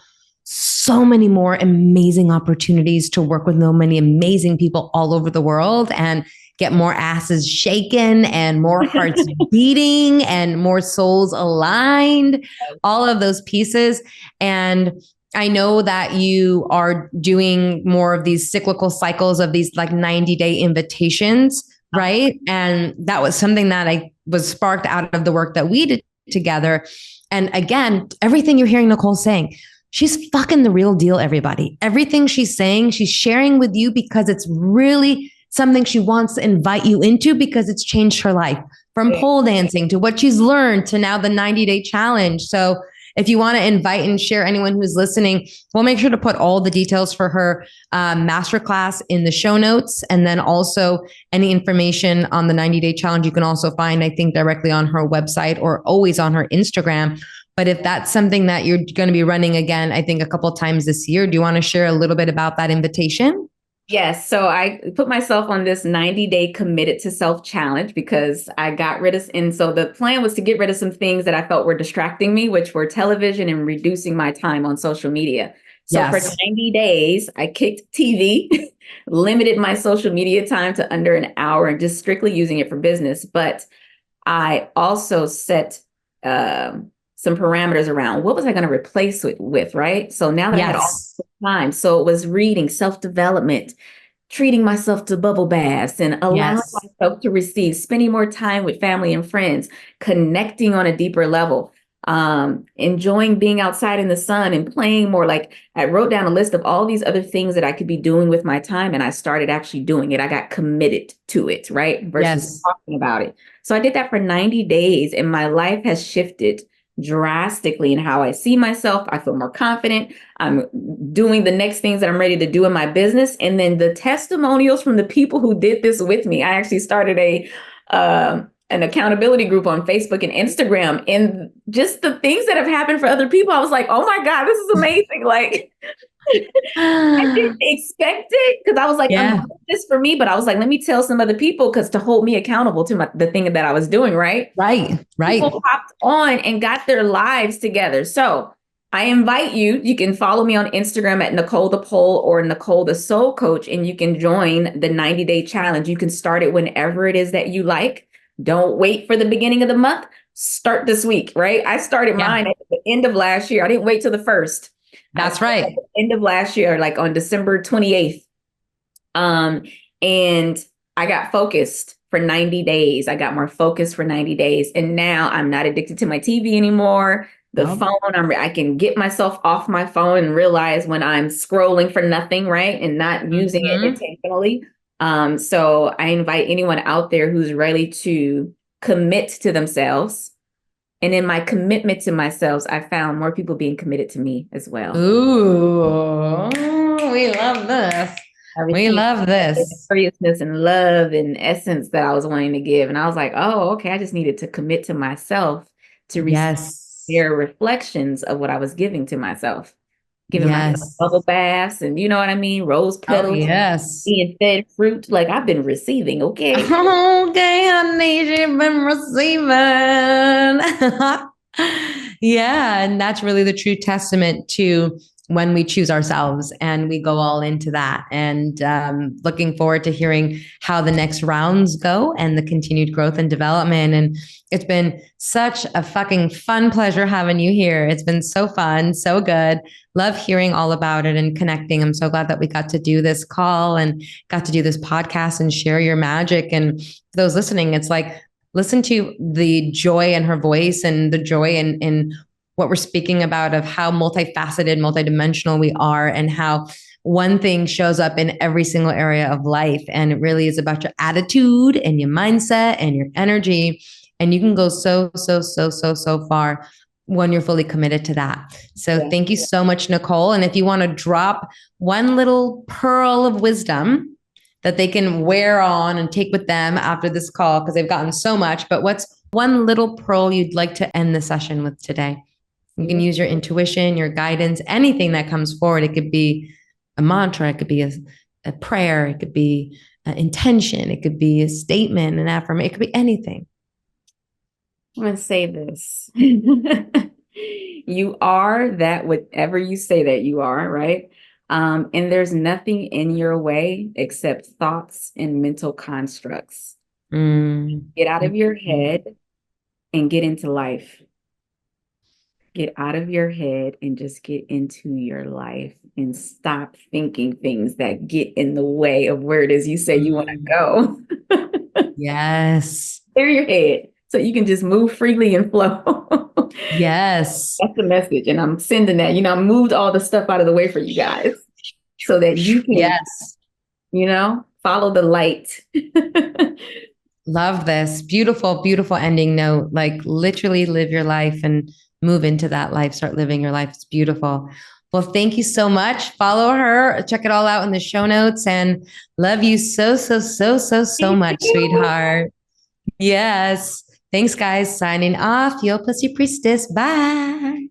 many more amazing opportunities to work with so many amazing people all over the world, and get more asses shaken and more hearts beating and more souls aligned, all of those pieces. And I know that you are doing more of these cyclical cycles of these like 90-day invitations, right? And that was something that I was sparked out of the work that we did together. And again, everything you're hearing Nicole saying, she's fucking the real deal, everybody. Everything she's saying, she's sharing with you because it's really something she wants to invite you into, because it's changed her life, from pole dancing to what she's learned to now the 90-day challenge. So if you want to invite and share anyone who's listening, we'll make sure to put all the details for her masterclass in the show notes. And then also any information on the 90-day challenge, you can also find, I think, directly on her website or always on her Instagram. But if that's something that you're going to be running again, I think a couple of times this year, do you want to share a little bit about that invitation? Yes. So I put myself on this 90-day committed to self challenge because I got rid of, and so the plan was to get rid of some things that I felt were distracting me, which were television and reducing my time on social media. So for 90 days, I kicked TV, limited my social media time to under an hour, and just strictly using it for business. But I also set some parameters around what was I going to replace it with, right? So now that I had all the time, so it was reading, self-development, treating myself to bubble baths and allowing myself to receive, spending more time with family and friends, connecting on a deeper level. enjoying being outside in the sun and playing more. Like I wrote down a list of all these other things that I could be doing with my time, and I started actually doing it. I got committed to it, right? Versus talking about it. So I did that for 90 days, and my life has shifted drastically in how I see myself. I feel more confident. I'm doing the next things that I'm ready to do in my business. And then the testimonials from the people who did this with me. I actually started an accountability group on Facebook and Instagram, and just the things that have happened for other people. I was like, oh my God, this is amazing. Like I didn't expect it, because I was like, I'm doing this for me, but I was like, let me tell some other people, because to hold me accountable to the thing that I was doing. Right. People hopped on and got their lives together. So I invite you. You can follow me on Instagram at Nicole ThePole or Nicole the Soul Coach, and you can join the 90-day challenge. You can start it whenever it is that you like. Don't wait for the beginning of the month. Start this week, right? I started mine at the end of last year. I didn't wait till the first. That's right. At the end of last year, like on December 28th. And I got focused for 90 days. I got more focused for 90 days. And now I'm not addicted to my TV anymore. The phone, I can get myself off my phone and realize when I'm scrolling for nothing, right? And not using it intentionally. So I invite anyone out there who's ready to commit to themselves. And in my commitment to myself, I found more people being committed to me as well. Ooh, we love this. We love this. Seriousness and love and essence that I was wanting to give. And I was like, oh, okay, I just needed to commit to myself to receive their reflections of what I was giving to myself. Giving myself bubble baths and, you know what I mean? Rose petals, being fed fruit. Like I've been receiving, okay? Okay, honey, you've been receiving. Yeah, and that's really the true testament to when we choose ourselves and we go all into that. And looking forward to hearing how the next rounds go and the continued growth and development. And it's been such a fucking fun pleasure having you here. It's been so fun, so good. Love hearing all about it and connecting. I'm so glad that we got to do this call and got to do this podcast and share your magic. And for those listening, it's like, listen to the joy in her voice and the joy in what we're speaking about of how multifaceted, multidimensional we are, and how one thing shows up in every single area of life. And it really is about your attitude and your mindset and your energy. And you can go so far when you're fully committed to that. So thank you so much, Nicole. And if you want to drop one little pearl of wisdom that they can wear on and take with them after this call, because they've gotten so much, but what's one little pearl you'd like to end the session with today? You can use your intuition, your guidance, anything that comes forward. It could be a mantra, it could be a prayer, it could be an intention, it could be a statement, an affirmation, it could be anything. I'm going to say this. You are that whatever you say that you are, right? And there's nothing in your way except thoughts and mental constructs. Get out of your head and get into life. Get out of your head and just get into your life and stop thinking things that get in the way of where it is you say you want to go. Yes. Clear your head so you can just move freely and flow. Yes. That's the message. And I'm sending that. I moved all the stuff out of the way for you guys so that you can, follow the light. Love this. Beautiful, beautiful ending note. Like literally live your life and move into that life. Start living your life. It's beautiful. Well, thank you so much. Follow her. Check it all out in the show notes. And love you so much, sweetheart. Yes. Thanks, guys. Signing off. Yo, Pussy Priestess. Bye.